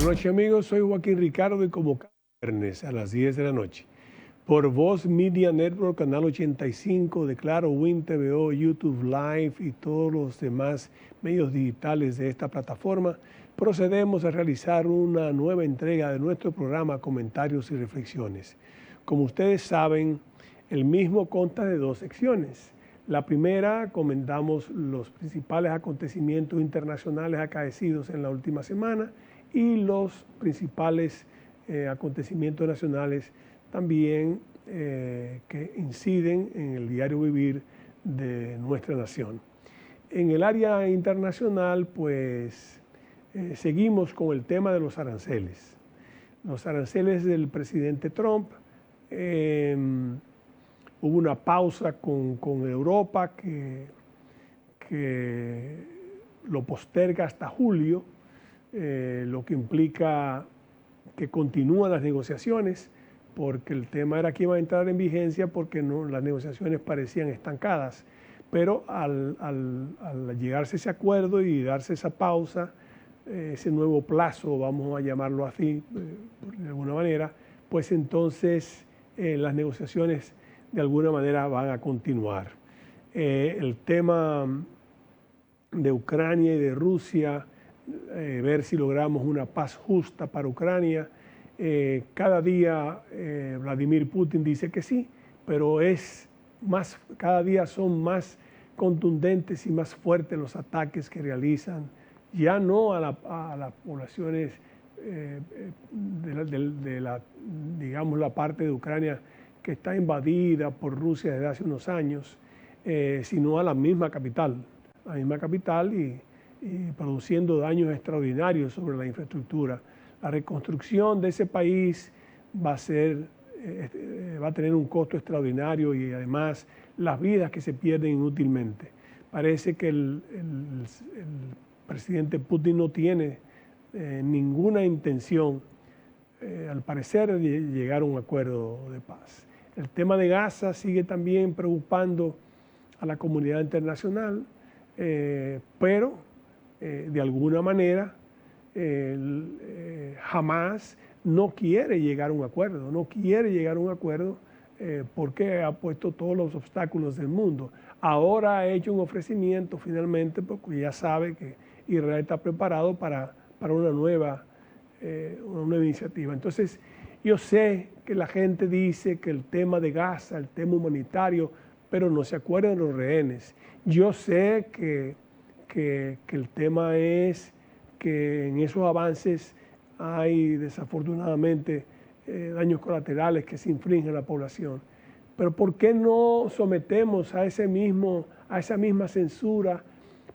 noches, amigos. Soy Joaquín Ricardo y como cada viernes a las 10 de la noche, por Voz Media Network, Canal 85 de Claro, Win TVO, YouTube Live y todos los demás medios digitales de esta plataforma, procedemos a realizar una nueva entrega de nuestro programa Comentarios y Reflexiones. Como ustedes saben, el mismo consta de dos secciones. La primera, comentamos los principales acontecimientos internacionales acaecidos en la última semana y los principales acontecimientos nacionales también que inciden en el diario vivir de nuestra nación. En el área internacional, pues, seguimos con el tema de los aranceles. Los aranceles del presidente Trump. Hubo una pausa con Europa que lo posterga hasta julio, lo que implica que continúan las negociaciones, porque el tema era que iba a entrar en vigencia porque las negociaciones parecían estancadas. Pero al llegarse a ese acuerdo y darse esa pausa, ese nuevo plazo, vamos a llamarlo así, de alguna manera, pues entonces las negociaciones de alguna manera van a continuar. El tema de Ucrania y de Rusia, ver si logramos una paz justa para Ucrania. Cada día Vladimir Putin dice que sí, pero cada día son más contundentes y más fuertes los ataques que realizan, ya no a las poblaciones digamos, la parte de Ucrania que está invadida por Rusia desde hace unos años, sino a la misma capital y produciendo daños extraordinarios sobre la infraestructura. La reconstrucción de ese país va a tener un costo extraordinario y además las vidas que se pierden inútilmente. Parece que el presidente Putin no tiene ninguna intención, al parecer, de llegar a un acuerdo de paz. El tema de Gaza sigue también preocupando a la comunidad internacional, pero de alguna manera Hamás no quiere llegar a un acuerdo, porque ha puesto todos los obstáculos del mundo. Ahora ha hecho un ofrecimiento finalmente porque ya sabe que Israel está preparado para una nueva iniciativa. Entonces, yo sé que la gente dice que el tema de Gaza, el tema humanitario, pero no se acuerdan de los rehenes. Yo sé que el tema es que en esos avances hay desafortunadamente daños colaterales que se infringen a la población. Pero ¿por qué no sometemos a esa misma censura?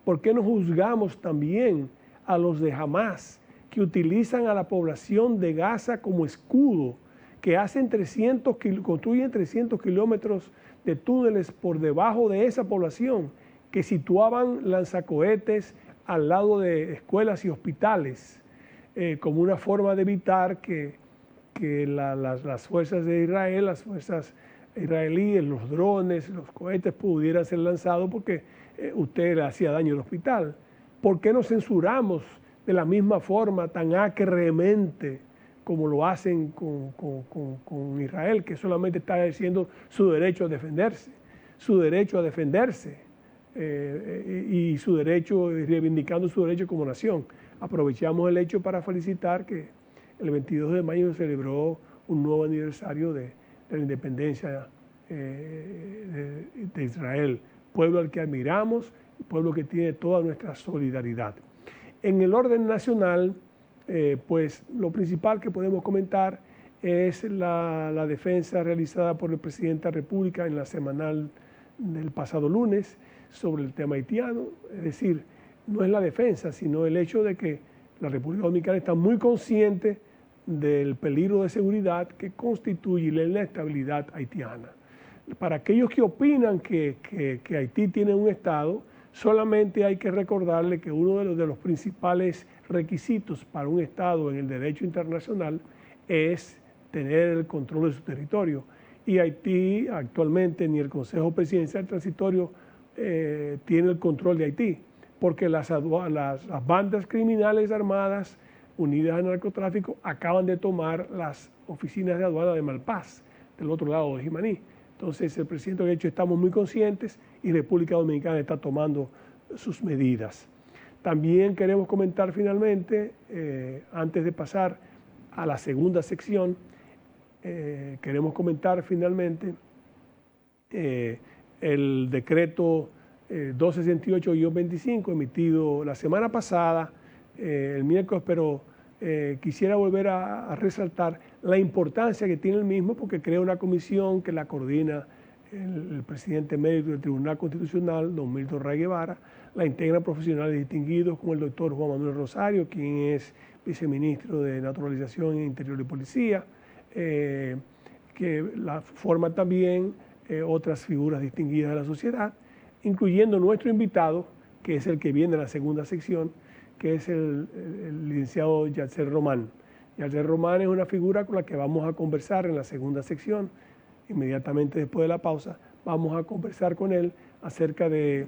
¿Por qué no juzgamos también a los de Hamás, que utilizan a la población de Gaza como escudo, que construyen 300 kilómetros de túneles por debajo de esa población, que situaban lanzacohetes al lado de escuelas y hospitales, como una forma de evitar que las fuerzas de Israel, las fuerzas israelíes, los drones, los cohetes pudieran ser lanzados porque usted le hacía daño al hospital? ¿Por qué no censuramos de la misma forma, tan acremente como lo hacen con Israel, que solamente está ejerciendo su derecho a defenderse, y su derecho, reivindicando su derecho como nación? Aprovechamos el hecho para felicitar que el 22 de mayo se celebró un nuevo aniversario de la independencia de Israel, pueblo al que admiramos, pueblo que tiene toda nuestra solidaridad. En el orden nacional, pues lo principal que podemos comentar es la defensa realizada por el presidente de la República en la semanal del pasado lunes sobre el tema haitiano. Es decir, no es la defensa, sino el hecho de que la República Dominicana está muy consciente del peligro de seguridad que constituye la inestabilidad haitiana. Para aquellos que opinan que Haití tiene un Estado, solamente hay que recordarle que uno de los principales requisitos para un Estado en el derecho internacional es tener el control de su territorio. Y Haití actualmente ni el Consejo Presidencial Transitorio tiene el control de Haití, porque las bandas criminales armadas unidas al narcotráfico acaban de tomar las oficinas de aduana de Malpaz, del otro lado de Jimaní. Entonces el presidente ha dicho, estamos muy conscientes y República Dominicana está tomando sus medidas. También queremos comentar finalmente, antes de pasar a la segunda sección, queremos comentar finalmente el decreto 268-25 emitido la semana pasada, el miércoles, pero quisiera volver a resaltar la importancia que tiene el mismo porque crea una comisión que la coordina el presidente emérito del Tribunal Constitucional, don Milton Ray Guevara, la integran profesionales distinguidos como el doctor Juan Manuel Rosario, quien es viceministro de Naturalización, Interior y Policía, que la forman también otras figuras distinguidas de la sociedad, incluyendo nuestro invitado, que es el que viene en la segunda sección, que es el licenciado Yatzel Román. Yatzel Román es una figura con la que vamos a conversar en la segunda sección. Inmediatamente después de la pausa vamos a conversar con él acerca de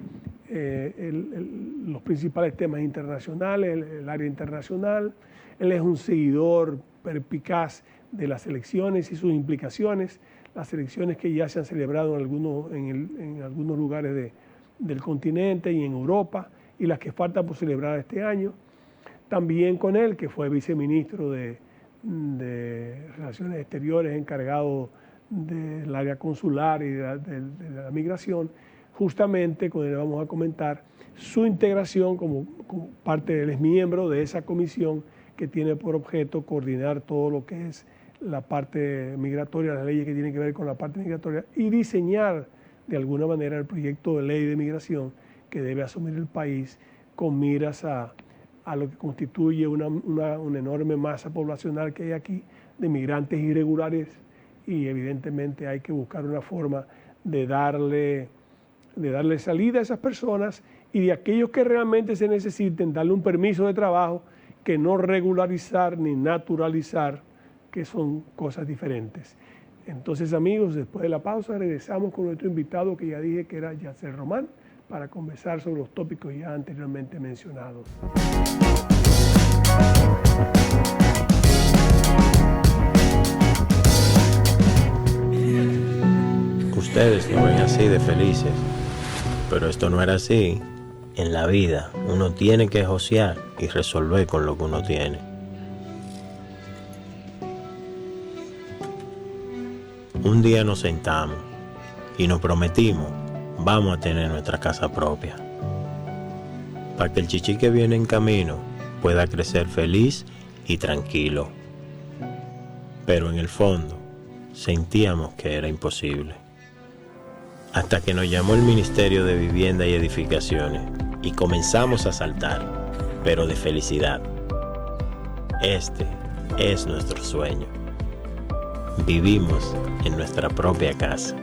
los principales temas internacionales, el área internacional. Él es un seguidor perspicaz de las elecciones y sus implicaciones, las elecciones que ya se han celebrado en algunos lugares del continente y en Europa, y las que faltan por celebrar este año. También con él, que fue viceministro de Relaciones Exteriores, encargado del área consular y de la migración. Justamente con él vamos a comentar su integración como parte, él es miembro de esa comisión que tiene por objeto coordinar todo lo que es la parte migratoria, las leyes que tienen que ver con la parte migratoria y diseñar de alguna manera el proyecto de ley de migración que debe asumir el país con miras a lo que constituye una enorme masa poblacional que hay aquí de migrantes irregulares, y evidentemente hay que buscar una forma de darle salida a esas personas y de aquellos que realmente se necesiten, darle un permiso de trabajo, que no regularizar ni naturalizar, que son cosas diferentes. Entonces, amigos, después de la pausa regresamos con nuestro invitado, que ya dije que era Yatzel Román, para conversar sobre los tópicos ya anteriormente mencionados. Ustedes lo ven así de felices, pero esto no era así. En la vida uno tiene que josear y resolver con lo que uno tiene. Un día nos sentamos y nos prometimos, vamos a tener nuestra casa propia, para que el chichi que viene en camino pueda crecer feliz y tranquilo. Pero en el fondo sentíamos que era imposible. Hasta que nos llamó el Ministerio de Vivienda y Edificaciones y comenzamos a saltar, pero de felicidad. Este es nuestro sueño. Vivimos en nuestra propia casa.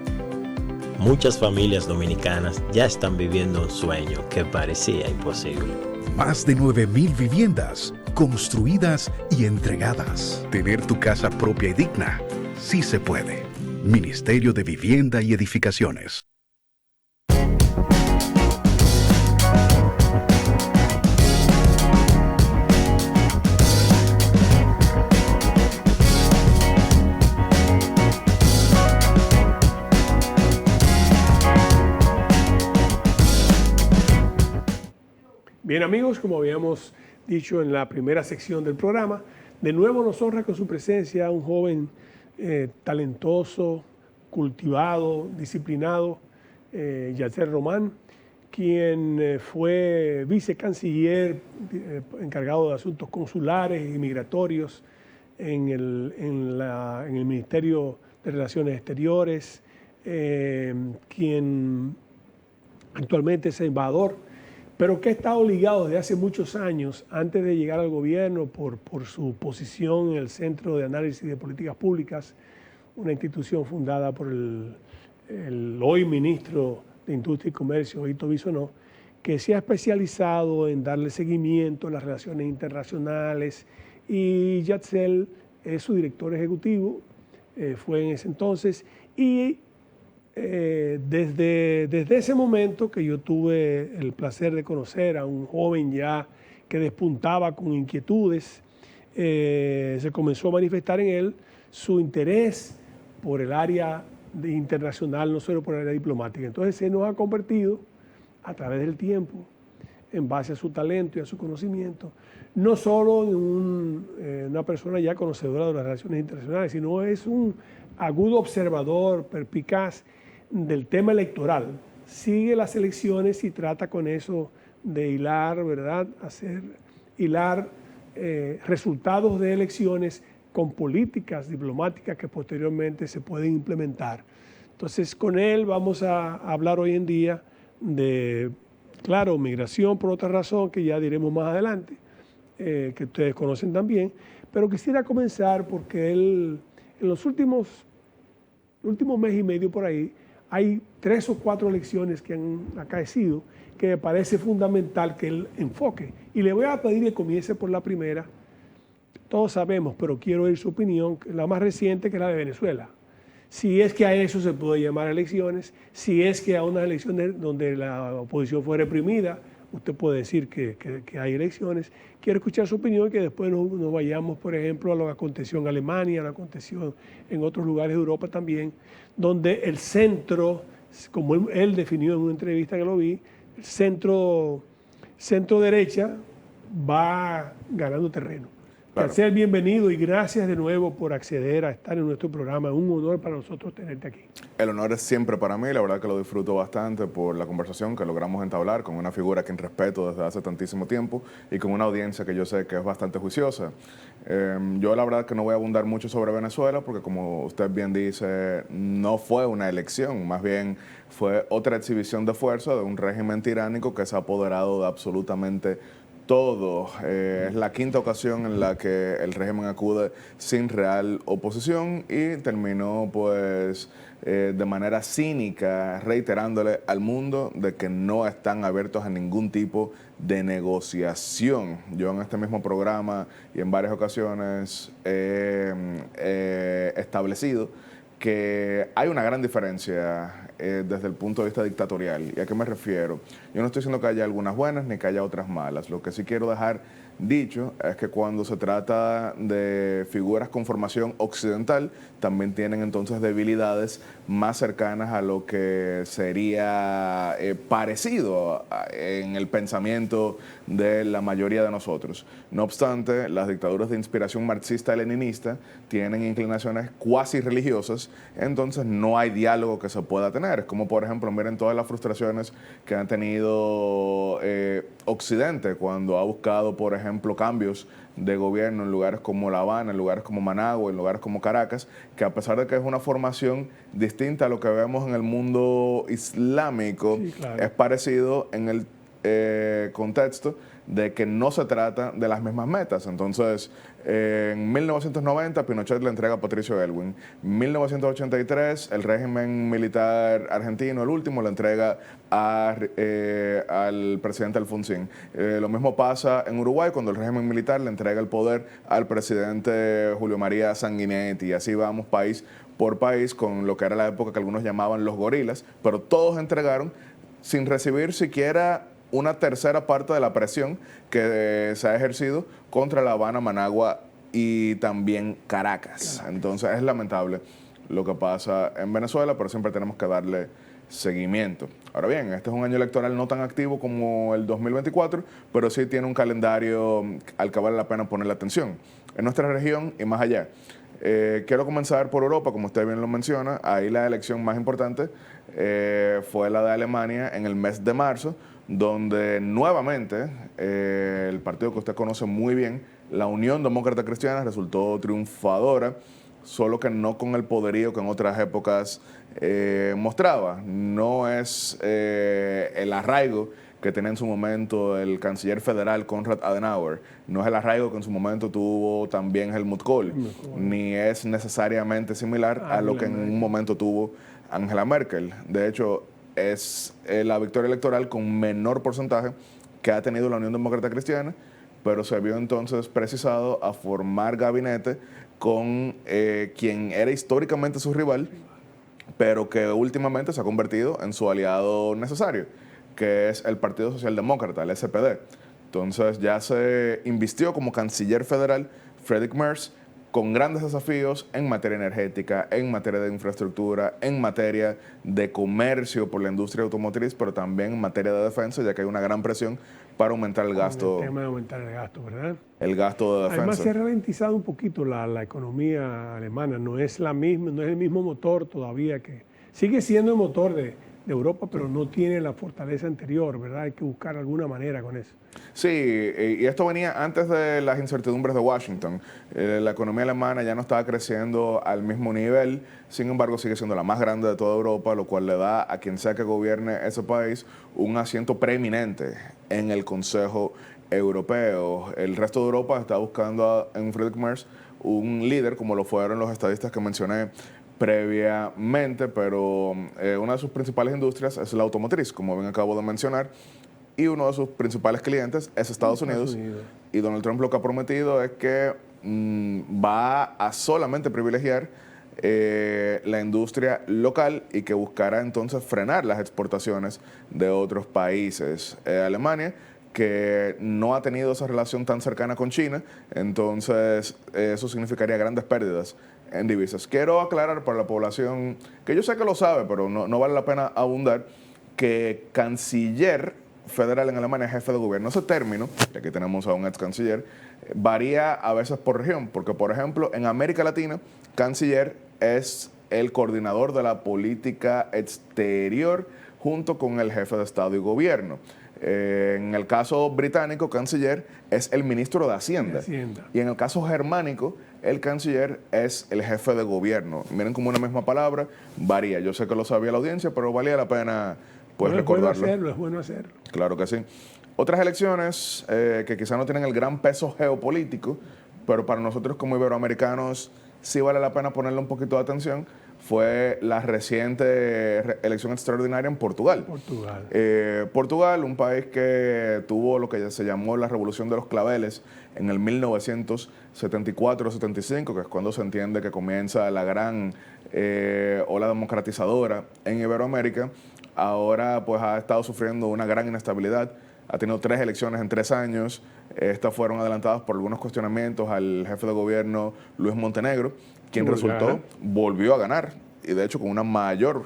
Muchas familias dominicanas ya están viviendo un sueño que parecía imposible. Más de 9,000 viviendas construidas y entregadas. Tener tu casa propia y digna, sí se puede. Ministerio de Vivienda y Edificaciones. Bien, amigos, como habíamos dicho en la primera sección del programa, de nuevo nos honra con su presencia un joven talentoso, cultivado, disciplinado, Yatzel Román, quien fue vicecanciller encargado de asuntos consulares y migratorios en el Ministerio de Relaciones Exteriores, quien actualmente es embajador, pero que ha estado ligado desde hace muchos años, antes de llegar al gobierno, por su posición en el Centro de Análisis de Políticas Públicas, una institución fundada por el hoy ministro de Industria y Comercio, Hito Bisonó, que se ha especializado en darle seguimiento a las relaciones internacionales, y Yatzel es su director ejecutivo, fue en ese entonces, y desde ese momento que yo tuve el placer de conocer a un joven ya que despuntaba con inquietudes, se comenzó a manifestar en él su interés por el área internacional, no solo por el área diplomática. Entonces se nos ha convertido a través del tiempo, en base a su talento y a su conocimiento, no solo en una persona ya conocedora de las relaciones internacionales, sino es un agudo observador, perspicaz del tema electoral. Sigue las elecciones y trata con eso de hilar, ¿verdad? Hilar resultados de elecciones con políticas diplomáticas que posteriormente se pueden implementar. Entonces, con él vamos a hablar hoy en día de, claro, migración por otra razón que ya diremos más adelante, que ustedes conocen también, pero quisiera comenzar porque él, en los últimos mes y medio por ahí, hay 3 o 4 elecciones que han acaecido que me parece fundamental que él enfoque. Y le voy a pedir que comience por la primera. Todos sabemos, pero quiero oír su opinión, la más reciente, que es la de Venezuela. Si es que a eso se puede llamar elecciones, si es que a unas elecciones donde la oposición fue reprimida, usted puede decir que hay elecciones. Quiero escuchar su opinión y que después nos vayamos, por ejemplo, a lo que aconteció en Alemania, a lo que aconteció en otros lugares de Europa también, donde el centro, como él definió en una entrevista que lo vi, el centro derecha va ganando terreno. Claro. Ser bienvenido y gracias de nuevo por acceder a estar en nuestro programa. Es un honor para nosotros tenerte aquí. El honor es siempre para mí, la verdad que lo disfruto bastante por la conversación que logramos entablar con una figura a quien respeto desde hace tantísimo tiempo y con una audiencia que yo sé que es bastante juiciosa. Yo la verdad que no voy a abundar mucho sobre Venezuela porque, como usted bien dice, no fue una elección, más bien fue otra exhibición de fuerza de un régimen tiránico que se ha apoderado de absolutamente todo. Es la 5ª ocasión en la que el régimen acude sin real oposición y terminó pues de manera cínica reiterándole al mundo de que no están abiertos a ningún tipo de negociación. Yo en este mismo programa y en varias ocasiones he establecido que hay una gran diferencia desde el punto de vista dictatorial. ¿Y a qué me refiero? Yo no estoy diciendo que haya algunas buenas ni que haya otras malas. Lo que sí quiero dejar dicho es que cuando se trata de figuras con formación occidental, también tienen entonces debilidades más cercanas a lo que sería parecido en el pensamiento de la mayoría de nosotros. No obstante, las dictaduras de inspiración marxista-leninista tienen inclinaciones cuasi religiosas, entonces no hay diálogo que se pueda tener. Es como, por ejemplo, miren todas las frustraciones que han tenido Occidente cuando ha buscado, por ejemplo, cambios de gobierno en lugares como La Habana, en lugares como Managua, en lugares como Caracas, que a pesar de que es una formación distinta a lo que vemos en el mundo islámico, sí, claro, es parecido en el contexto de que no se trata de las mismas metas. Entonces, en 1990 Pinochet le entrega a Patricio Aylwin. En 1983 el régimen militar argentino, el último, le entrega al presidente Alfonsín. Lo mismo pasa en Uruguay cuando el régimen militar le entrega el poder al presidente Julio María Sanguinetti. Y así vamos país por país con lo que era la época que algunos llamaban los gorilas, pero todos entregaron sin recibir siquiera una tercera parte de la presión que se ha ejercido contra La Habana, Managua y también Caracas. Entonces es lamentable lo que pasa en Venezuela, pero siempre tenemos que darle seguimiento. Ahora bien, este es un año electoral no tan activo como el 2024, pero sí tiene un calendario al que vale la pena ponerle atención. En nuestra región y más allá. Quiero comenzar por Europa, como usted bien lo menciona. Ahí la elección más importante fue la de Alemania en el mes de marzo, donde nuevamente el partido que usted conoce muy bien, la Unión Demócrata Cristiana, resultó triunfadora, solo que no con el poderío que en otras épocas mostraba. No es el arraigo que tenía en su momento el canciller federal Konrad Adenauer, no es el arraigo que en su momento tuvo también Helmut Kohl, ni es necesariamente similar a lo que en un momento tuvo Angela Merkel. De hecho, es la victoria electoral con menor porcentaje que ha tenido la Unión Demócrata Cristiana, pero se vio entonces precisado a formar gabinete con quien era históricamente su rival, pero que últimamente se ha convertido en su aliado necesario, que es el Partido Socialdemócrata, el SPD. Entonces ya se invistió como canciller federal Friedrich Merz, con grandes desafíos en materia energética, en materia de infraestructura, en materia de comercio por la industria automotriz, pero también en materia de defensa, ya que hay una gran presión para aumentar el gasto. El tema de aumentar el gasto, ¿verdad? El gasto de defensa. Además se ha ralentizado un poquito la economía alemana, no es la misma, no es el mismo motor todavía que sigue siendo el motor de Europa, pero no tiene la fortaleza anterior, ¿verdad? Hay que buscar alguna manera con eso. Sí, y esto venía antes de las incertidumbres de Washington. La economía alemana ya no estaba creciendo al mismo nivel, sin embargo sigue siendo la más grande de toda Europa, lo cual le da a quien sea que gobierne ese país un asiento preeminente en el Consejo Europeo. El resto de Europa está buscando en Friedrich Merz un líder, como lo fueron los estadistas que mencioné previamente, pero una de sus principales industrias es la automotriz, como bien acabo de mencionar, y uno de sus principales clientes es Estados Unidos. Y Donald Trump lo que ha prometido es que va a solamente privilegiar la industria local y que buscará entonces frenar las exportaciones de otros países. Alemania, que no ha tenido esa relación tan cercana con China, entonces eso significaría grandes pérdidas en divisas. Quiero aclarar para la población, que yo sé que lo sabe, pero no vale la pena abundar, que canciller federal en Alemania es jefe de gobierno. Ese término, y aquí tenemos a un ex canciller, varía a veces por región, porque por ejemplo en América Latina, canciller es el coordinador de la política exterior junto con el jefe de Estado y gobierno. En el caso británico, canciller es el ministro de Hacienda. Y en el caso germánico, el canciller es el jefe de gobierno. Miren como una misma palabra varía. Yo sé que lo sabía la audiencia, pero valía la pena recordarlo. Es bueno hacerlo. Claro que sí. Otras elecciones que quizá no tienen el gran peso geopolítico, pero para nosotros como iberoamericanos sí vale la pena ponerle un poquito de atención, fue la reciente elección extraordinaria en Portugal. Portugal, un país que tuvo lo que se llamó la Revolución de los Claveles en el 1974-75, que es cuando se entiende que comienza la gran ola democratizadora en Iberoamérica. Ahora pues ha estado sufriendo una gran inestabilidad. Ha tenido 3 elecciones en 3 años. Estas fueron adelantadas por algunos cuestionamientos al jefe de gobierno, Luis Montenegro, quien volvió a ganar, y de hecho con una mayor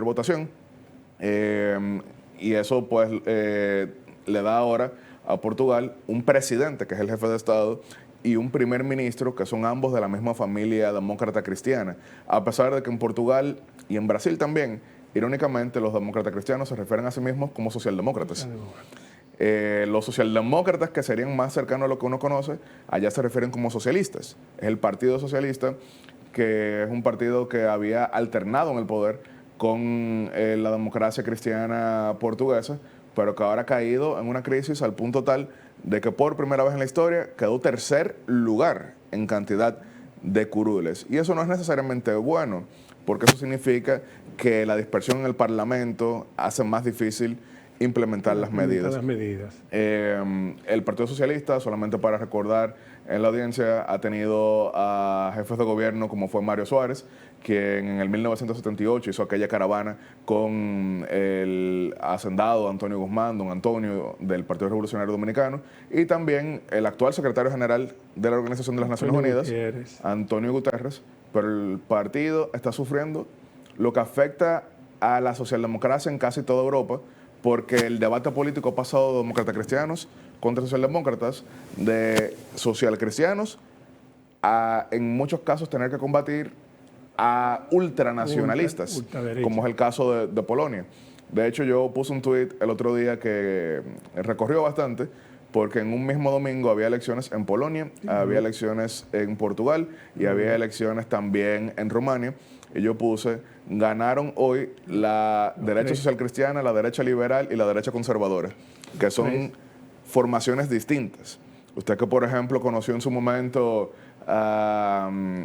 votación. Y eso pues le da ahora a Portugal un presidente, que es el jefe de Estado, y un primer ministro, que son ambos de la misma familia demócrata cristiana. A pesar de que en Portugal y en Brasil también, irónicamente, los demócratas cristianos se refieren a sí mismos como socialdemócratas. Los socialdemócratas, que serían más cercanos a lo que uno conoce, allá se refieren como socialistas. Es el Partido Socialista, que es un partido que había alternado en el poder con la democracia cristiana portuguesa, pero que ahora ha caído en una crisis al punto tal de que por primera vez en la historia quedó tercer lugar en cantidad de curules. Y eso no es necesariamente bueno, porque eso significa que la dispersión en el Parlamento hace más difícil implementar las medidas. El Partido Socialista, solamente para recordar en la audiencia, ha tenido a jefes de gobierno como fue Mario Suárez, quien en el 1978 hizo aquella caravana con el hacendado Antonio Guzmán, don Antonio, del Partido Revolucionario Dominicano, y también el actual secretario general de la Organización de las Naciones Unidas, Antonio Guterres. Pero el partido está sufriendo lo que afecta a la socialdemocracia en casi toda Europa, porque el debate político ha pasado de demócratas cristianos contra socialdemócratas, de socialcristianos a, en muchos casos, tener que combatir a ultranacionalistas, como es el caso de Polonia. De hecho, yo puse un tuit el otro día que recorrió bastante, porque en un mismo domingo había elecciones en Polonia, había elecciones en Portugal y había elecciones también en Rumania. Y yo puse, ganaron hoy la derecha social cristiana, la derecha liberal y la derecha conservadora, que son formaciones distintas. Usted que, por ejemplo, conoció en su momento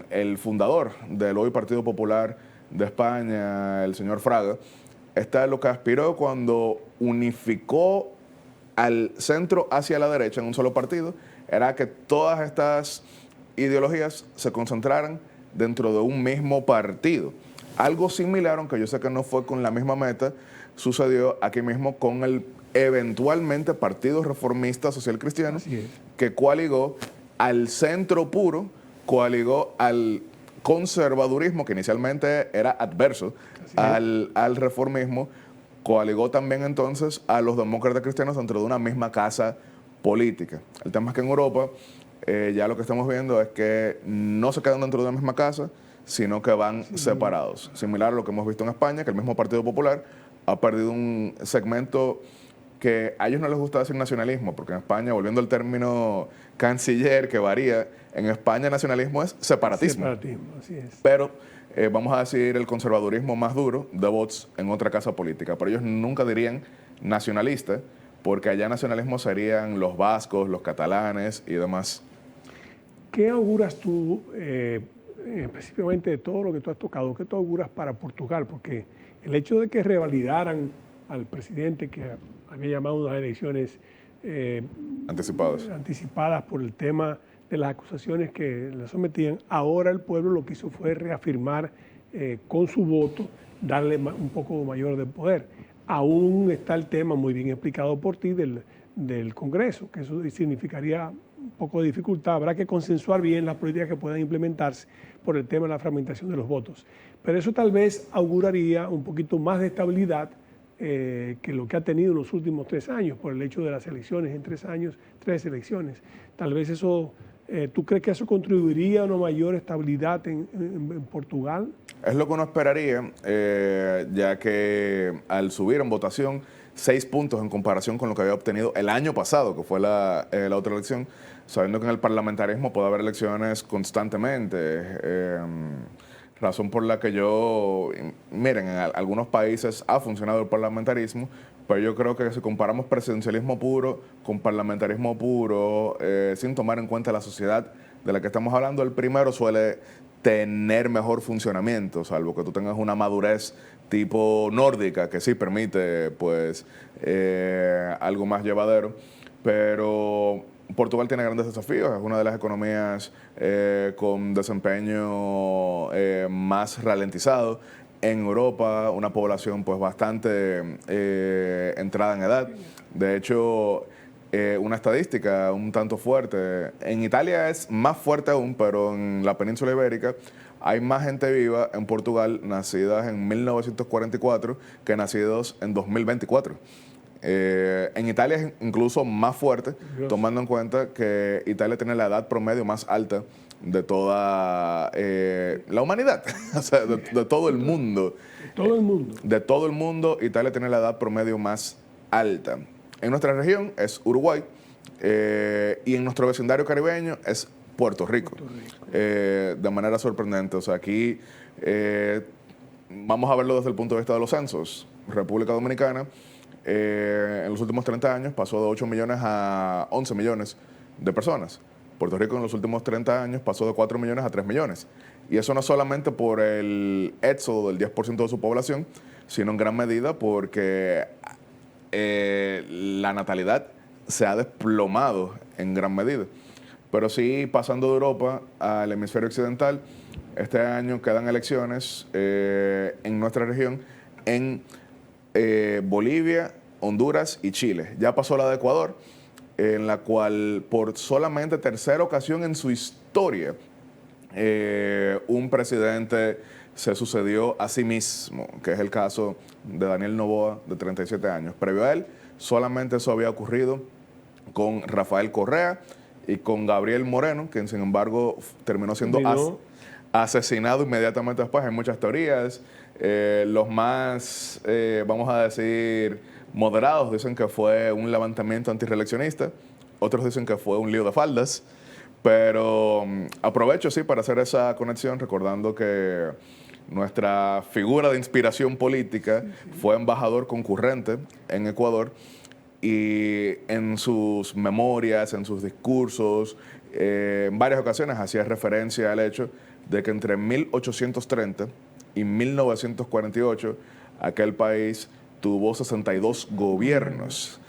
el fundador del hoy Partido Popular de España, el señor Fraga, está lo que aspiró cuando unificó al centro hacia la derecha en un solo partido, era que todas estas ideologías se concentraran dentro de un mismo partido. Algo similar, aunque yo sé que no fue con la misma meta, sucedió aquí mismo con el eventualmente Partido Reformista Social Cristiano, que coaligó al centro puro, coaligó al conservadurismo, que inicialmente era adverso al reformismo, coaligó también entonces a los demócratas cristianos dentro de una misma casa política. El tema es que en Europa ya lo que estamos viendo es que no se quedan dentro de una misma casa, sino que van separados. Similar a lo que hemos visto en España, que el mismo Partido Popular ha perdido un segmento que a ellos no les gusta decir nacionalismo, porque en España, volviendo al término canciller que varía, en España nacionalismo es separatismo. Separatismo, así es. Pero vamos a decir el conservadurismo más duro de Vox en otra casa política. Pero ellos nunca dirían nacionalista, porque allá nacionalismo serían los vascos, los catalanes y demás. ¿Qué auguras tú, específicamente de todo lo que tú has tocado, qué tú auguras para Portugal? Porque el hecho de que revalidaran al presidente que había llamado unas elecciones anticipadas por el tema de las acusaciones que le sometían, ahora el pueblo lo que hizo fue reafirmar con su voto, darle un poco mayor de poder. Aún está el tema muy bien explicado por ti del Congreso, que eso significaría un poco de dificultad. Habrá que consensuar bien las políticas que puedan implementarse por el tema de la fragmentación de los votos. Pero eso tal vez auguraría un poquito más de estabilidad que lo que ha tenido en los últimos 3 años, por el hecho de las elecciones en 3 años, 3 elecciones. Tal vez eso, ¿tú crees que eso contribuiría a una mayor estabilidad en Portugal? Es lo que uno esperaría, ya que al subir en votación 6 puntos en comparación con lo que había obtenido el año pasado, que fue la otra elección, sabiendo que en el parlamentarismo puede haber elecciones constantemente, razón por la que miren, en algunos países ha funcionado el parlamentarismo, pero yo creo que si comparamos presidencialismo puro con parlamentarismo puro, sin tomar en cuenta la sociedad de la que estamos hablando, el primero suele tener mejor funcionamiento, salvo que tú tengas una madurez tipo nórdica, que sí permite pues algo más llevadero, pero Portugal tiene grandes desafíos, es una de las economías con desempeño más ralentizado. En Europa, una población pues bastante entrada en edad. De hecho, una estadística un tanto fuerte. En Italia es más fuerte aún, pero en la península ibérica hay más gente viva en Portugal nacidas en 1944 que nacidos en 2024. En Italia es incluso más fuerte, tomando en cuenta que Italia tiene la edad promedio más alta de toda la humanidad, o sea, de todo el mundo. Todo el mundo. De todo el mundo, Italia tiene la edad promedio más alta. En nuestra región es Uruguay y en nuestro vecindario caribeño es Puerto Rico. De manera sorprendente. O sea, aquí vamos a verlo desde el punto de vista de los censos. República Dominicana en los últimos 30 años pasó de 8 millones a 11 millones de personas. Puerto Rico en los últimos 30 años pasó de 4 millones a 3 millones. Y eso no solamente por el éxodo del 10% de su población, sino en gran medida porque la natalidad se ha desplomado en gran medida. Pero sí, pasando de Europa al hemisferio occidental, este año quedan elecciones en nuestra región en Bolivia, Honduras y Chile. Ya pasó la de Ecuador, en la cual por solamente tercera ocasión en su historia un presidente se sucedió a sí mismo, que es el caso de Daniel Noboa, de 37 años. Previo a él, solamente eso había ocurrido con Rafael Correa y con Gabriel Moreno, quien sin embargo terminó siendo asesinado inmediatamente después. Hay muchas teorías. Los más, vamos a decir, moderados dicen que fue un levantamiento antirreeleccionista. Otros dicen que fue un lío de faldas. Pero aprovecho, sí, para hacer esa conexión, recordando que nuestra figura de inspiración política fue embajador concurrente en Ecuador y en sus memorias, en sus discursos, en varias ocasiones hacía referencia al hecho de que entre 1830 y 1948 aquel país tuvo 62 gobiernos.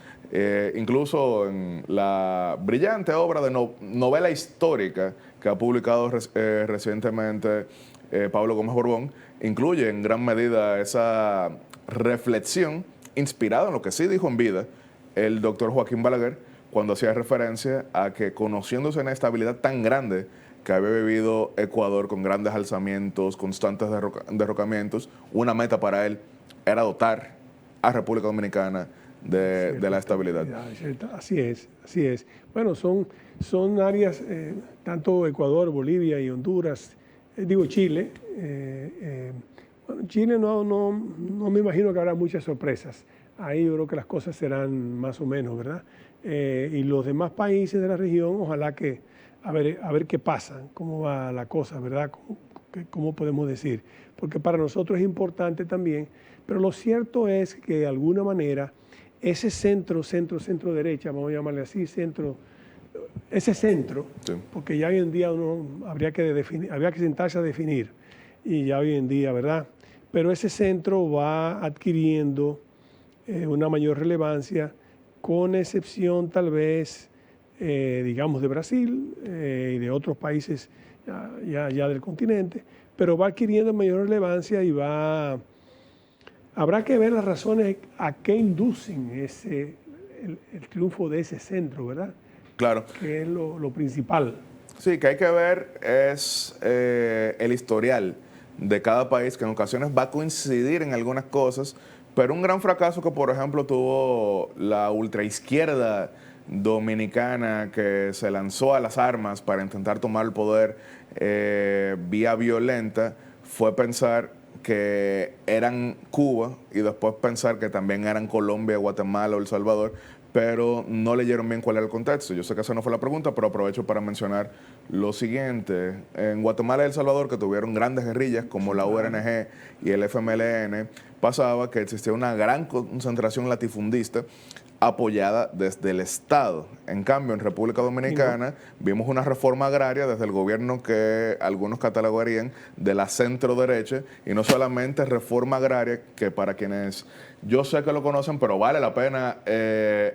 Incluso en la brillante obra de novela histórica que ha publicado recientemente Pablo Gómez Borbón, incluye en gran medida esa reflexión inspirada en lo que sí dijo en vida el doctor Joaquín Balaguer cuando hacía referencia a que, conociéndose una estabilidad tan grande que había vivido Ecuador con grandes alzamientos, constantes derrocamientos, una meta para él era dotar a República Dominicana de la estabilidad. Así es, así es. Bueno, son áreas, tanto Ecuador, Bolivia y Honduras, Chile. Bueno, Chile no me imagino que habrá muchas sorpresas. Ahí yo creo que las cosas serán más o menos, ¿verdad? Y los demás países de la región, ojalá que, a ver qué pasa, cómo va la cosa, ¿verdad? ¿Cómo podemos decir? Porque para nosotros es importante también, pero lo cierto es que de alguna manera ese centro derecha, vamos a llamarle así, ese centro, Sí. porque ya hoy en día habría que sentarse a definir, y ya hoy en día, ¿verdad? Pero ese centro va adquiriendo una mayor relevancia, con excepción tal vez, digamos, de Brasil y de otros países ya del continente, pero va adquiriendo mayor relevancia y habrá que ver las razones a qué inducen el triunfo de ese centro, ¿verdad? Claro. Que es lo principal. Sí, que hay que ver es el historial de cada país, que en ocasiones va a coincidir en algunas cosas, pero un gran fracaso que, por ejemplo, tuvo la ultraizquierda dominicana, que se lanzó a las armas para intentar tomar el poder vía violenta, fue pensar que eran Cuba y después pensar que también eran Colombia, Guatemala o El Salvador, pero no leyeron bien cuál era el contexto. Yo sé que esa no fue la pregunta, pero aprovecho para mencionar lo siguiente. En Guatemala y El Salvador, que tuvieron grandes guerrillas como la URNG y el FMLN, pasaba que existía una gran concentración latifundista apoyada desde el Estado. En cambio, en República Dominicana vimos una reforma agraria desde el gobierno que algunos catalogarían de la centro derecha, y no solamente reforma agraria, que para quienes yo sé que lo conocen, pero vale la pena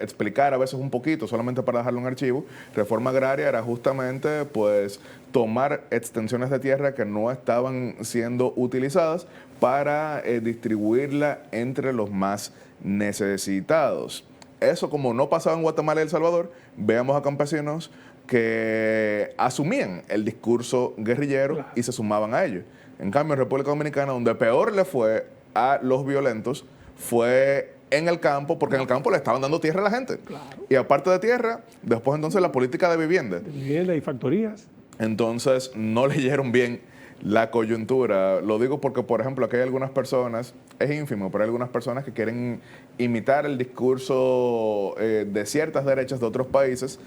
explicar a veces un poquito, solamente para dejarlo en archivo. Reforma agraria era justamente pues tomar extensiones de tierra que no estaban siendo utilizadas para distribuirla entre los más necesitados. Eso, como no pasaba en Guatemala y El Salvador, veamos a campesinos que asumían el discurso guerrillero y se sumaban a ello. En cambio, en República Dominicana, donde peor le fue a los violentos fue en el campo, porque en el campo le estaban dando tierra a la gente. Claro. Y aparte de tierra, después entonces la política de vivienda. De vivienda y factorías. Entonces no leyeron bien la coyuntura. Lo digo porque, por ejemplo, aquí hay algunas personas, es ínfimo, pero hay algunas personas que quieren imitar el discurso de ciertas derechas de otros países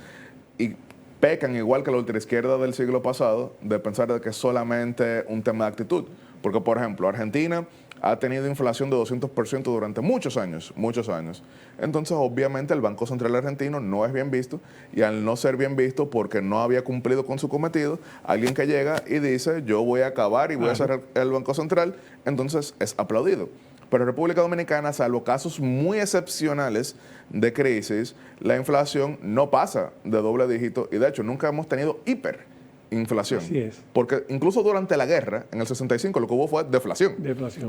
y pecan, igual que la ultraizquierda del siglo pasado, de pensar de que es solamente un tema de actitud. Porque, por ejemplo, Argentina ha tenido inflación de 200% durante muchos años, muchos años. Entonces, obviamente, el Banco Central Argentino no es bien visto, y al no ser bien visto porque no había cumplido con su cometido, alguien que llega y dice, yo voy a acabar y voy a cerrar el Banco Central, entonces es aplaudido. Pero en República Dominicana, salvo casos muy excepcionales de crisis, la inflación no pasa de doble dígito, y de hecho nunca hemos tenido hiperinflación. Así es. Porque incluso durante la guerra, en el 65, lo que hubo fue deflación.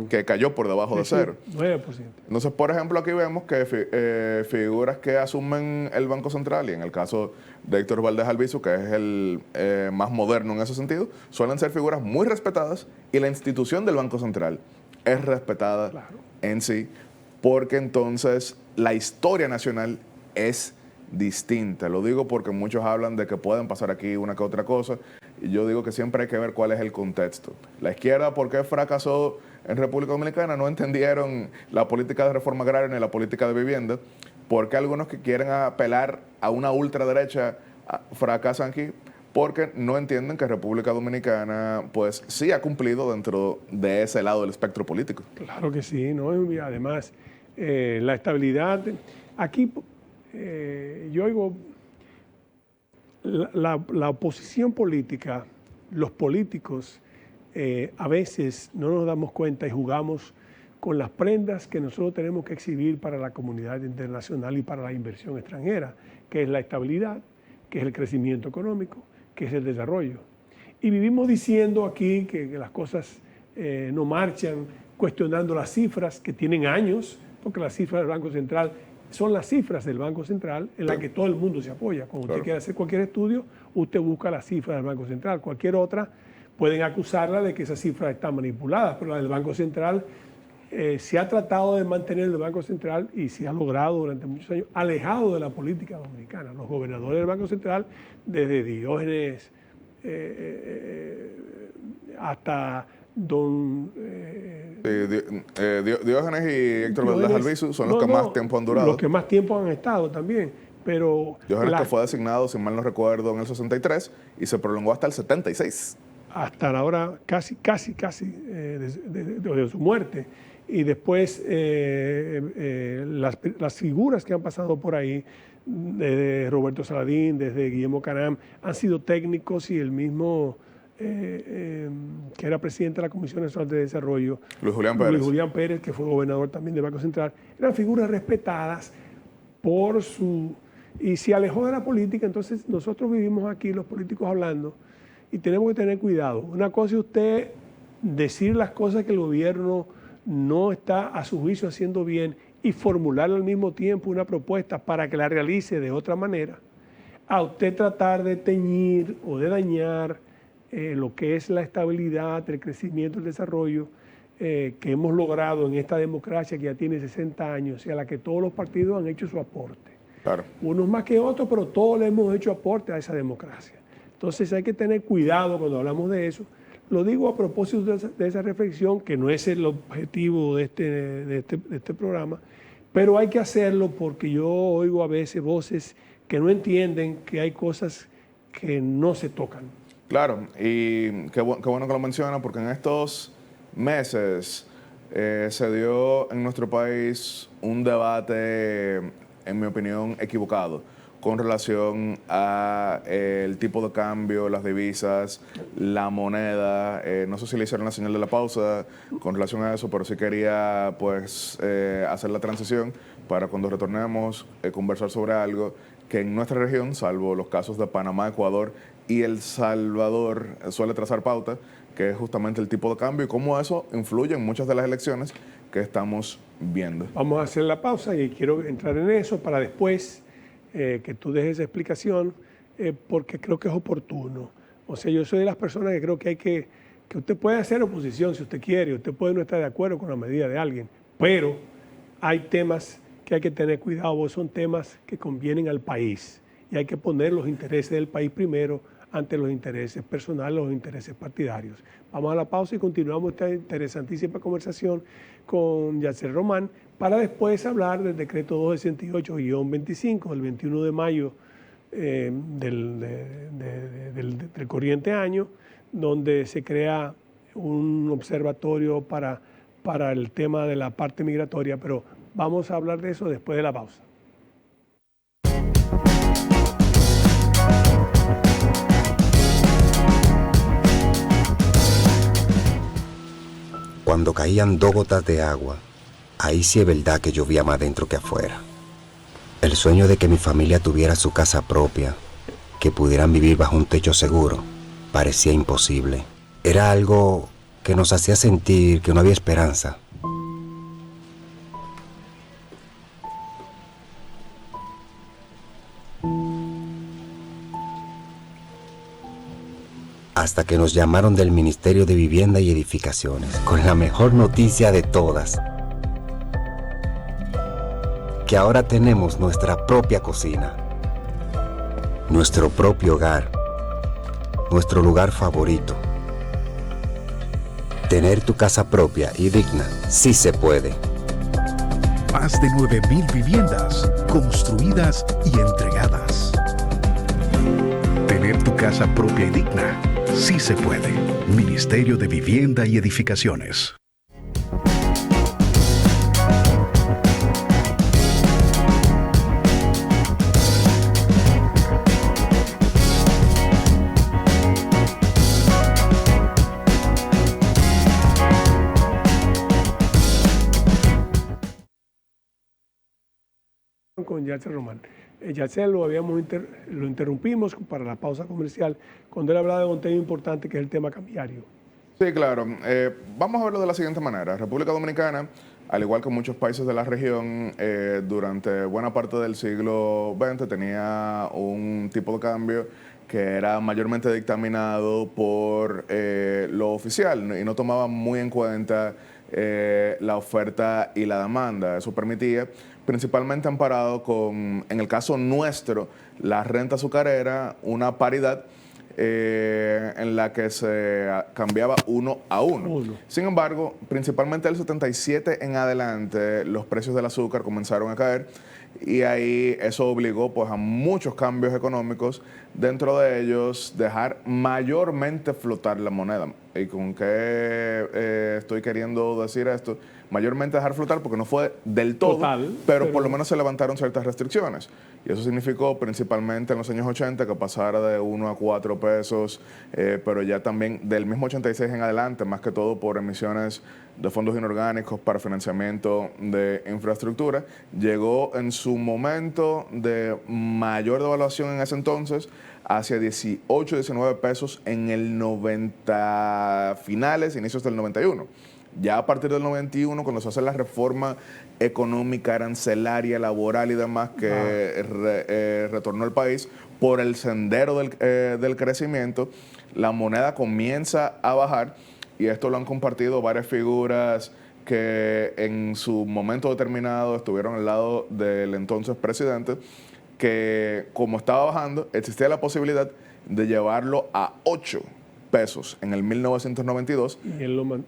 Que cayó por debajo de cero. 9%. Entonces, por ejemplo, aquí vemos que figuras que asumen el Banco Central, y en el caso de Héctor Valdés Albizu, que es el más moderno en ese sentido, suelen ser figuras muy respetadas, y la institución del Banco Central es respetada en sí, porque entonces la historia nacional es distinta. Lo digo porque muchos hablan de que pueden pasar aquí una que otra cosa, y yo digo que siempre hay que ver cuál es el contexto. La izquierda, ¿por qué fracasó en República Dominicana? No entendieron la política de reforma agraria ni la política de vivienda. ¿Por qué algunos que quieren apelar a una ultraderecha fracasan aquí? Porque no entienden que República Dominicana pues sí ha cumplido dentro de ese lado del espectro político. Claro que sí, ¿no? Y además, la estabilidad. Aquí yo oigo la oposición política, los políticos, a veces no nos damos cuenta y jugamos con las prendas que nosotros tenemos que exhibir para la comunidad internacional y para la inversión extranjera, que es la estabilidad, que es el crecimiento económico, que es el desarrollo. Y vivimos diciendo aquí que las cosas no marchan, cuestionando las cifras que tienen años, porque las cifras del Banco Central son las cifras del Banco Central en las que todo el mundo se apoya. Cuando usted quiere hacer cualquier estudio, usted busca las cifras del Banco Central. Cualquier otra pueden acusarla de que esas cifras están manipuladas, pero la del Banco Central se ha tratado de mantener el Banco Central y se ha logrado durante muchos años alejado de la política dominicana. Los gobernadores del Banco Central, desde Diógenes hasta Diógenes y Héctor Valdés Albizu son los que más tiempo han durado. Los que más tiempo han estado también. Pero Diógenes que fue designado, si mal no recuerdo, en el 63 y se prolongó hasta el 76. Hasta la hora casi de su muerte. Y después las figuras que han pasado por ahí, desde Roberto Saladín, desde Guillermo Caram, han sido técnicos, y el mismo que era presidente de la Comisión Nacional de Desarrollo, Luis Julián Pérez, que fue gobernador también del Banco Central, eran figuras respetadas por su... Y se alejó de la política. Entonces nosotros vivimos aquí, los políticos, hablando, y tenemos que tener cuidado. Una cosa es usted decir las cosas que el gobierno no está a su juicio haciendo bien y formular al mismo tiempo una propuesta para que la realice de otra manera, a usted tratar de teñir o de dañar lo que es la estabilidad, el crecimiento, el desarrollo que hemos logrado en esta democracia que ya tiene 60 años y a la que todos los partidos han hecho su aporte. Claro. Unos más que otros, pero todos le hemos hecho aporte a esa democracia. Entonces hay que tener cuidado cuando hablamos de eso. Lo digo a propósito de esa reflexión, que no es el objetivo de este programa, pero hay que hacerlo porque yo oigo a veces voces que no entienden que hay cosas que no se tocan. Claro, y qué bueno que lo menciona, porque en estos meses se dio en nuestro país un debate, en mi opinión, equivocado con relación a el tipo de cambio, las divisas, la moneda. No sé si le hicieron la señal de la pausa con relación a eso, pero sí quería pues hacer la transición para cuando retornemos conversar sobre algo que en nuestra región, salvo los casos de Panamá, Ecuador y El Salvador, suele trazar pauta, que es justamente el tipo de cambio y cómo eso influye en muchas de las elecciones que estamos viendo. Vamos a hacer la pausa y quiero entrar en eso para después que tú dejes esa explicación, porque creo que es oportuno. O sea, yo soy de las personas que creo que usted puede hacer oposición si usted quiere, usted puede no estar de acuerdo con la medida de alguien, pero hay temas que hay que tener cuidado, porque son temas que convienen al país y hay que poner los intereses del país primero ante los intereses personales, los intereses partidarios. Vamos a la pausa y continuamos esta interesantísima conversación con Yatzel Román para después hablar del decreto 268-25 del 21 de mayo del corriente año, donde se crea un observatorio para el tema de la parte migratoria, pero vamos a hablar de eso después de la pausa. Cuando caían 2 gotas de agua, ahí sí es verdad que llovía más dentro que afuera. El sueño de que mi familia tuviera su casa propia, que pudieran vivir bajo un techo seguro, parecía imposible. Era algo que nos hacía sentir que no había esperanza. Hasta que nos llamaron del Ministerio de Vivienda y Edificaciones con la mejor noticia de todas: que ahora tenemos nuestra propia cocina, nuestro propio hogar, nuestro lugar favorito. Tener tu casa propia y digna sí se puede. Más de 9,000 viviendas construidas y entregadas. Tener tu casa propia y digna sí se puede. Ministerio de Vivienda y Edificaciones. Con Yatzel Román. Yatzel lo interrumpimos para la pausa comercial cuando él hablaba de un tema importante que es el tema cambiario. Sí, claro. Vamos a verlo de la siguiente manera. República Dominicana al igual que muchos países de la región, durante buena parte del siglo XX tenía un tipo de cambio que era mayormente dictaminado por lo oficial y no tomaba muy en cuenta la oferta y la demanda. Eso permitía, principalmente amparado con, en el caso nuestro, la renta azucarera, una paridad en la que se cambiaba 1 a 1. Sin embargo, principalmente del 77 en adelante, los precios del azúcar comenzaron a caer y ahí eso obligó pues a muchos cambios económicos, dentro de ellos dejar mayormente flotar la moneda. ¿Y con qué estoy queriendo decir esto? Mayormente dejar flotar porque no fue del todo, pero por lo menos se levantaron ciertas restricciones. Y eso significó principalmente en los años 80 que pasara de 1 a 4 pesos, pero ya también del mismo 86 en adelante, más que todo por emisiones de fondos inorgánicos para financiamiento de infraestructura, llegó en su momento de mayor devaluación en ese entonces hacia 18, 19 pesos en el 90 finales, inicios del 91. Ya a partir del 91, cuando se hace la reforma económica, arancelaria, laboral y demás que retornó al país por el sendero del crecimiento, la moneda comienza a bajar, y esto lo han compartido varias figuras que en su momento determinado estuvieron al lado del entonces presidente, que como estaba bajando, existía la posibilidad de llevarlo a 8 pesos en el 1992. Y él lo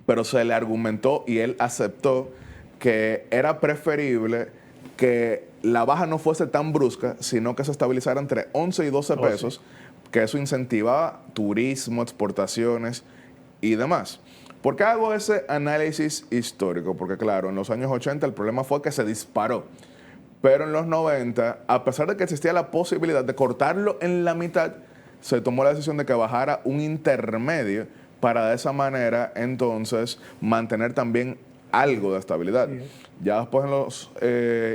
pero se le argumentó y él aceptó que era preferible que la baja no fuese tan brusca, sino que se estabilizara entre 11 y 12 pesos, que eso incentivaba turismo, exportaciones y demás. ¿Por qué hago ese análisis histórico? Porque claro, en los años 80 el problema fue que se disparó, pero en los 90, a pesar de que existía la posibilidad de cortarlo en la mitad, se tomó la decisión de que bajara un intermedio, para de esa manera entonces mantener también algo de estabilidad. Ya después en los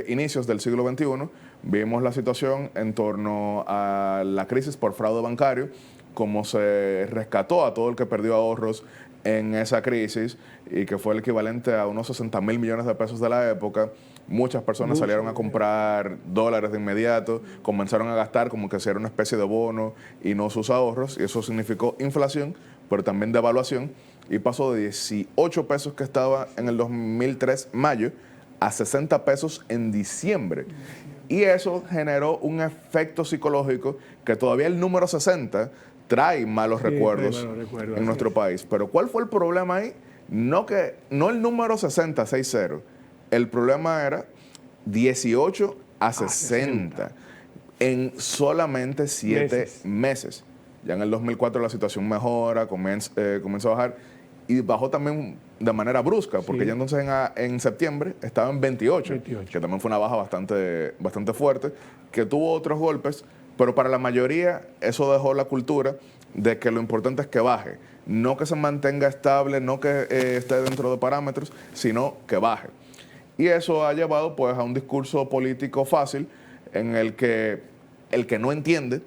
inicios del siglo XXI vimos la situación en torno a la crisis por fraude bancario, cómo se rescató a todo el que perdió ahorros en esa crisis y que fue el equivalente a unos 60,000 millones de pesos de la época. Muchas personas salieron a comprar dólares de inmediato, comenzaron a gastar como que si era una especie de bono y no sus ahorros, y eso significó inflación, pero también devaluación, y pasó de 18 pesos que estaba en el 2003, mayo, a 60 pesos en diciembre. Y eso generó un efecto psicológico que todavía el número 60 trae malos recuerdos en nuestro país. Pero ¿cuál fue el problema ahí? No el número 60, 60. El problema era 18 a 60 en solamente 7 meses. Ya en el 2004 la situación mejora, comenzó a bajar y bajó también de manera brusca, porque ya entonces en septiembre estaba en 28, que también fue una baja bastante fuerte, que tuvo otros golpes, pero para la mayoría eso dejó la cultura de que lo importante es que baje, no que se mantenga estable, no que esté dentro de parámetros, sino que baje. Y eso ha llevado pues a un discurso político fácil en el que no entiende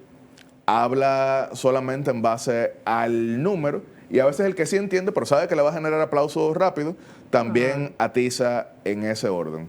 habla solamente en base al número, y a veces el que sí entiende, pero sabe que le va a generar aplausos rápido, también atiza en ese orden.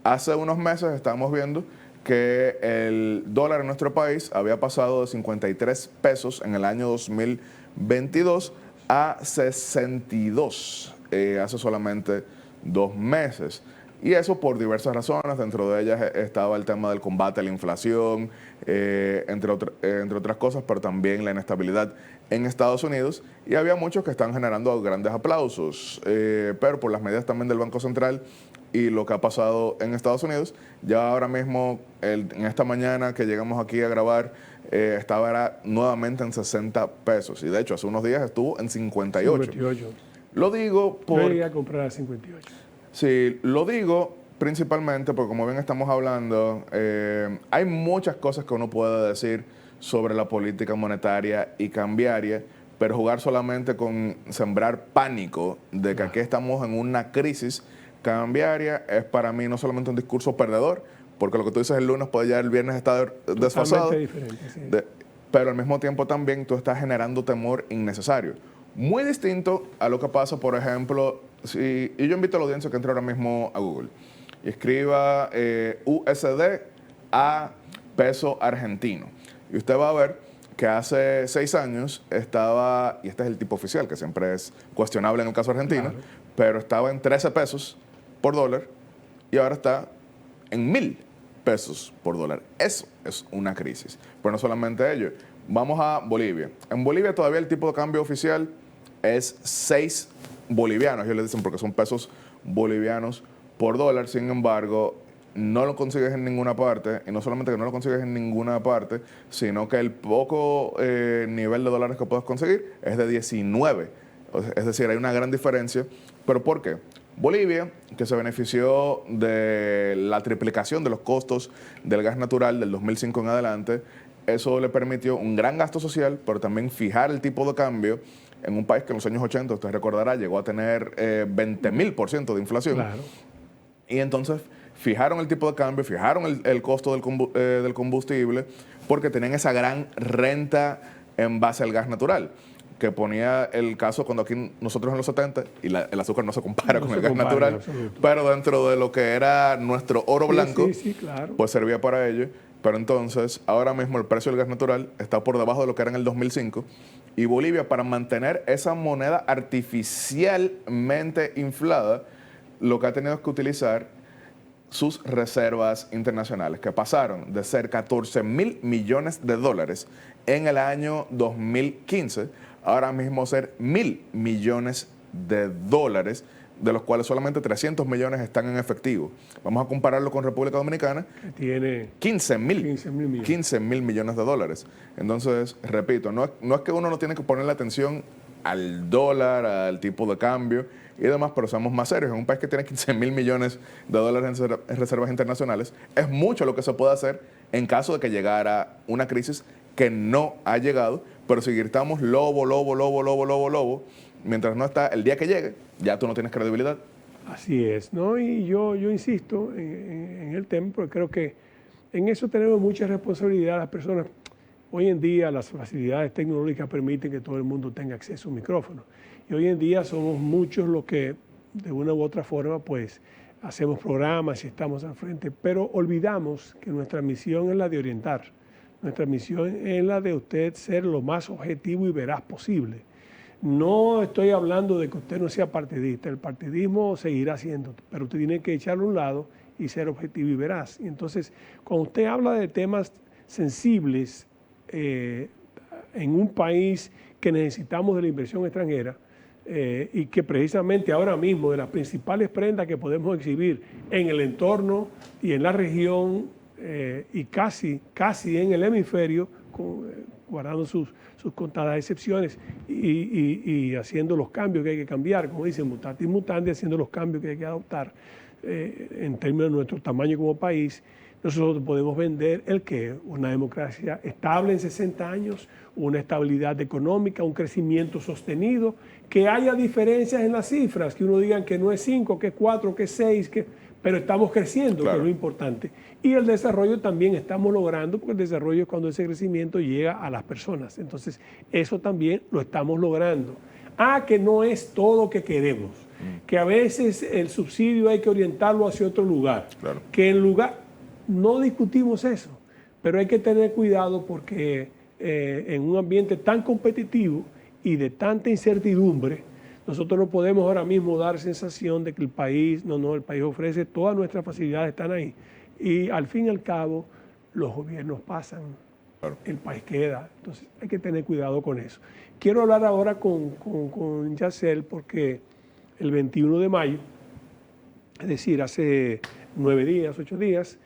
Hace unos meses estamos viendo que el dólar en nuestro país había pasado de 53 pesos en el año 2022 a 62 hace solamente 2 meses. Y eso por diversas razones, dentro de ellas estaba el tema del combate a la inflación, entre otras cosas, pero también la inestabilidad en Estados Unidos, y había muchos que están generando grandes aplausos, pero por las medidas también del Banco Central y lo que ha pasado en Estados Unidos, ya ahora mismo, en esta mañana que llegamos aquí a grabar, estaba nuevamente en 60 pesos, y de hecho hace unos días estuvo en 58. Lo digo por... Yo llegué a comprar a 58. Sí, lo digo principalmente porque, como bien estamos hablando, hay muchas cosas que uno puede decir sobre la política monetaria y cambiaria, pero jugar solamente con sembrar pánico de que aquí estamos en una crisis cambiaria es para mí no solamente un discurso perdedor, porque lo que tú dices el lunes puede ya el viernes estar desfasado, pero al mismo tiempo también tú estás generando temor innecesario. Muy distinto a lo que pasa, por ejemplo, Sí, y yo invito a la audiencia que entre ahora mismo a Google y escriba USD a peso argentino. Y usted va a ver que hace 6 años estaba, y este es el tipo oficial, que siempre es cuestionable en el caso argentino, claro, pero estaba en 13 pesos por dólar y ahora está en 1.000 pesos por dólar. Eso es una crisis. Pero no solamente ello. Vamos a Bolivia. En Bolivia todavía el tipo de cambio oficial es 6 bolivianos. Ellos le dicen porque son pesos bolivianos por dólar. Sin embargo, no lo consigues en ninguna parte. Y no solamente que no lo consigues en ninguna parte, sino que el poco nivel de dólares que puedes conseguir es de 19. Es decir, hay una gran diferencia. ¿Pero por qué? Bolivia, que se benefició de la triplicación de los costos del gas natural del 2005 en adelante, eso le permitió un gran gasto social, pero también fijar el tipo de cambio en un país que en los años 80, usted recordará, llegó a tener 20.000% de inflación. Claro. Y entonces fijaron el tipo de cambio, fijaron el costo del combustible, porque tenían esa gran renta en base al gas natural, que ponía el caso cuando aquí nosotros en los 70, y el azúcar no se compara con el gas natural, pero dentro de lo que era nuestro oro blanco, claro, pues servía para ello. Pero entonces, ahora mismo el precio del gas natural está por debajo de lo que era en el 2005, y Bolivia, para mantener esa moneda artificialmente inflada, lo que ha tenido es que utilizar sus reservas internacionales, que pasaron de ser 14.000 millones de dólares en el año 2015, ahora mismo ser 1.000 millones de dólares, de los cuales solamente 300 millones están en efectivo. Vamos a compararlo con República Dominicana, que tiene 15.000 millones de dólares. Entonces, repito, no es que uno no tiene que ponerle atención al dólar, al tipo de cambio y demás, pero seamos más serios. En un país que tiene 15.000 millones de dólares en reservas internacionales, es mucho lo que se puede hacer en caso de que llegara una crisis que no ha llegado, pero si gritamos lobo, mientras no está, el día que llegue, ya tú no tienes credibilidad. Así es, ¿no? Y yo insisto en el tema, porque creo que en eso tenemos mucha responsabilidad las personas. Hoy en día las facilidades tecnológicas permiten que todo el mundo tenga acceso a un micrófono. Y hoy en día somos muchos los que, de una u otra forma, pues hacemos programas y estamos al frente, pero olvidamos que nuestra misión es la de orientar. Nuestra misión es la de usted ser lo más objetivo y veraz posible. No estoy hablando de que usted no sea partidista, el partidismo seguirá siendo, pero usted tiene que echarlo a un lado y ser objetivo y veraz. Y entonces, cuando usted habla de temas sensibles en un país que necesitamos de la inversión extranjera y que precisamente ahora mismo de las principales prendas que podemos exhibir en el entorno y en la región y casi en el hemisferio, guardando sus contadas excepciones y haciendo los cambios que hay que cambiar, como dicen, mutatis mutandis, haciendo los cambios que hay que adoptar en términos de nuestro tamaño como país, nosotros podemos vender una democracia estable en 60 años, una estabilidad económica, un crecimiento sostenido, que haya diferencias en las cifras, que uno diga que no es 5, que es 4, que es 6, pero estamos creciendo, claro, que es lo importante. Y el desarrollo también estamos logrando, porque el desarrollo es cuando ese crecimiento llega a las personas. Entonces, eso también lo estamos logrando. Que no es todo que queremos, que a veces el subsidio hay que orientarlo hacia otro lugar, claro, no discutimos eso, pero hay que tener cuidado porque en un ambiente tan competitivo y de tanta incertidumbre, nosotros no podemos ahora mismo dar sensación de que el país ofrece todas nuestras facilidades, están ahí. Y al fin y al cabo, los gobiernos pasan, claro, el país queda. Entonces hay que tener cuidado con eso. Quiero hablar ahora con Yacel porque el 21 de mayo, es decir, hace 8 días,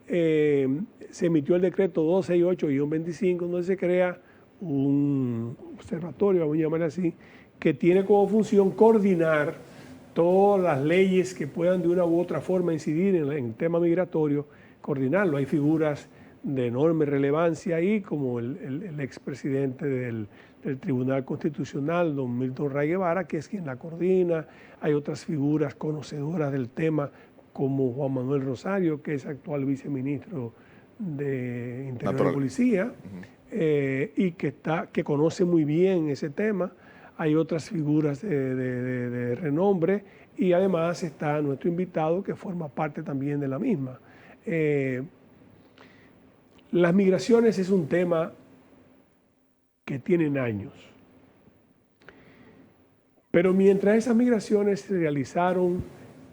se emitió el decreto 268-25, donde se crea un observatorio, vamos a llamar así, que tiene como función coordinar todas las leyes que puedan de una u otra forma incidir en el tema migratorio, coordinarlo. Hay figuras de enorme relevancia ahí, como el expresidente del Tribunal Constitucional, don Milton Ray Guevara, que es quien la coordina. Hay otras figuras conocedoras del tema, como Juan Manuel Rosario, que es actual viceministro de Interior y Policía, y que conoce muy bien ese tema. hay otras figuras de renombre y además está nuestro invitado que forma parte también de la misma. Las migraciones es un tema que tienen años, pero mientras esas migraciones se realizaron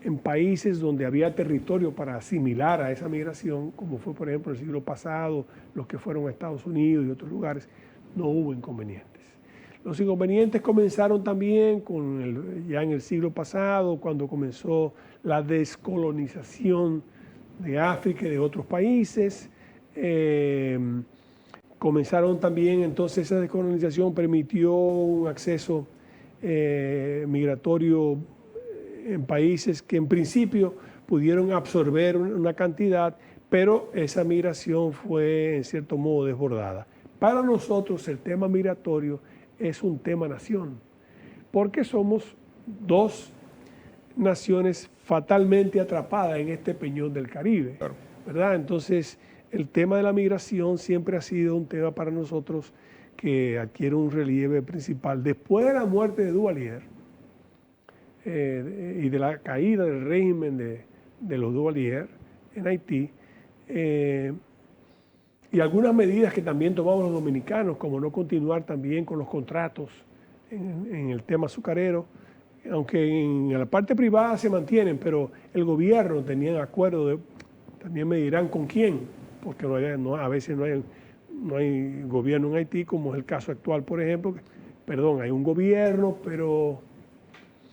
en países donde había territorio para asimilar a esa migración, como fue por ejemplo el siglo pasado, los que fueron a Estados Unidos y otros lugares, no hubo inconvenientes. Los inconvenientes comenzaron también ya en el siglo pasado, cuando comenzó la descolonización de África y de otros países. Comenzaron también, entonces esa descolonización permitió un acceso migratorio en países que en principio pudieron absorber una cantidad, pero esa migración fue en cierto modo desbordada. Para nosotros el tema migratorio es un tema nación, porque somos dos naciones fatalmente atrapadas en este peñón del Caribe, claro, ¿verdad? Entonces el tema de la migración siempre ha sido un tema para nosotros que adquiere un relieve principal. Después de la muerte de Duvalier y de la caída del régimen de los Duvalier en Haití, y algunas medidas que también tomamos los dominicanos, como no continuar también con los contratos en el tema azucarero, aunque en la parte privada se mantienen, pero el gobierno tenía acuerdo, también me dirán con quién, porque a veces no hay gobierno en Haití, como es el caso actual, por ejemplo. Hay un gobierno, pero...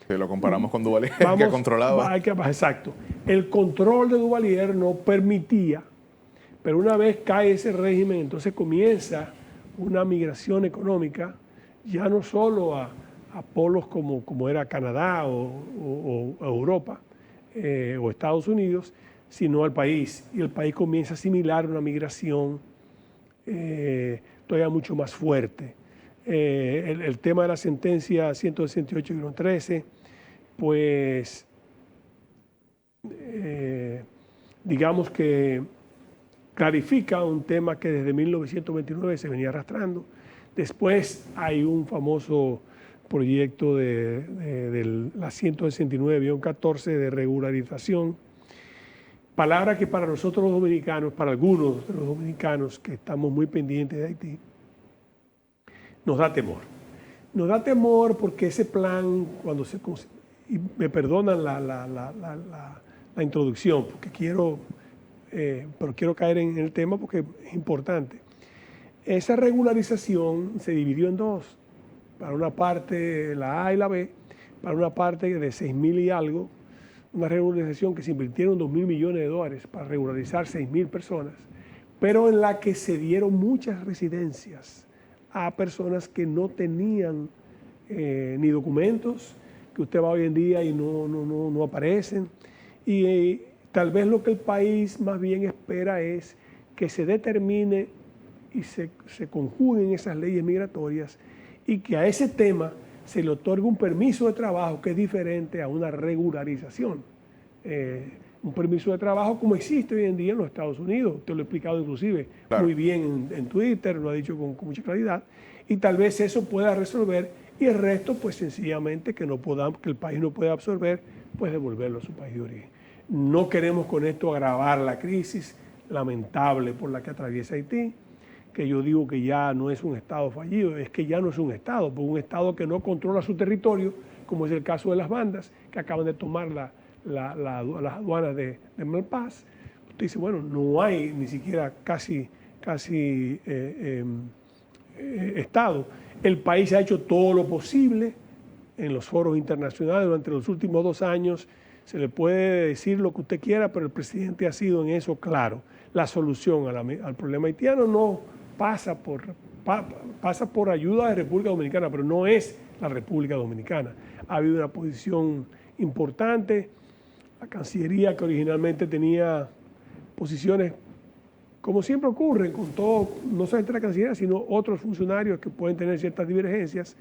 Si lo comparamos con Duvalier, que controlaba. Exacto. El control de Duvalier no permitía, pero una vez cae ese régimen, entonces comienza una migración económica, ya no solo a polos como era Canadá o Europa o Estados Unidos, sino al país. Y el país comienza a asimilar una migración todavía mucho más fuerte. El tema de la sentencia 168-13, pues digamos que clarifica un tema que desde 1929 se venía arrastrando. Después hay un famoso proyecto de la 169-14 de regularización, palabra que para nosotros los dominicanos, para algunos de los dominicanos que estamos muy pendientes de Haití, nos da temor. Nos da temor porque ese plan, cuando y me perdonan la introducción, porque pero quiero caer en el tema porque es importante. Esa regularización se dividió en dos. Para una parte la A y la B, para una parte de 6.000 y algo, una regularización que se invirtieron $2.000 millones para regularizar 6.000 personas, pero en la que se dieron muchas residencias a personas que no tenían ni documentos, que usted va hoy en día y no aparecen. Y tal vez lo que el país más bien espera es que se determine y se conjuguen esas leyes migratorias y que a ese tema se le otorgue un permiso de trabajo que es diferente a una regularización. Un permiso de trabajo como existe hoy en día en los Estados Unidos. Te lo he explicado inclusive muy bien en Twitter, lo ha dicho con mucha claridad. Y tal vez eso pueda resolver y el resto, pues sencillamente que el país no pueda absorber, pues devolverlo a su país de origen. No queremos con esto agravar la crisis lamentable por la que atraviesa Haití, que yo digo que ya no es un Estado fallido, es que ya no es un Estado, porque un Estado que no controla su territorio, como es el caso de las bandas, que acaban de tomar las aduanas de Malpaz. Usted dice, bueno, no hay ni siquiera casi Estado. El país ha hecho todo lo posible en los foros internacionales durante los últimos 2 años. Se le puede decir lo que usted quiera, pero el presidente ha sido en eso claro. La solución al problema haitiano no pasa por ayuda de República Dominicana, pero no es la República Dominicana. Ha habido una posición importante. La Cancillería, que originalmente tenía posiciones, como siempre ocurre con todo, no solamente la Cancillería, sino otros funcionarios que pueden tener ciertas divergencias,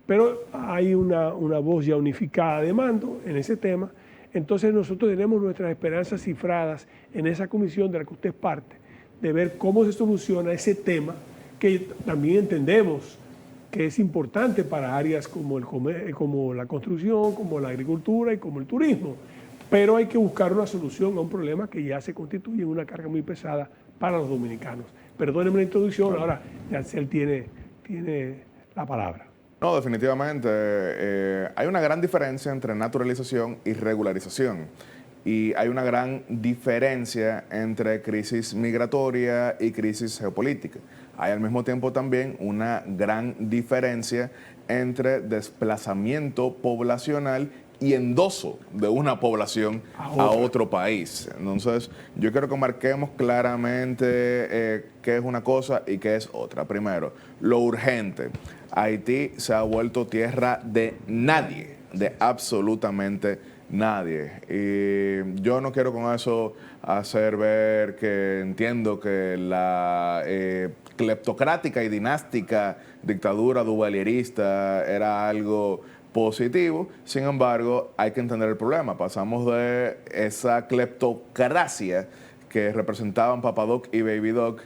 pero hay una voz ya unificada de mando en ese tema. Entonces nosotros tenemos nuestras esperanzas cifradas en esa comisión de la que usted es parte, de ver cómo se soluciona ese tema, que también entendemos que es importante para áreas como, como la construcción, como la agricultura y como el turismo. Pero hay que buscar una solución a un problema que ya se constituye en una carga muy pesada para los dominicanos. Perdónenme la introducción, ahora Yacel tiene la palabra. No, definitivamente. Hay una gran diferencia entre naturalización y regularización. Y hay una gran diferencia entre crisis migratoria y crisis geopolítica. Hay al mismo tiempo también una gran diferencia entre desplazamiento poblacional y endoso de una población a otro país. Entonces, yo quiero que marquemos claramente qué es una cosa y qué es otra. Primero, lo urgente. Haití se ha vuelto tierra de nadie, de absolutamente nadie. Y yo no quiero con eso hacer ver que entiendo que la cleptocrática y dinástica dictadura duvalierista era algo positivo. Sin embargo, hay que entender el problema. Pasamos de esa cleptocracia que representaban Papadoc y Baby Doc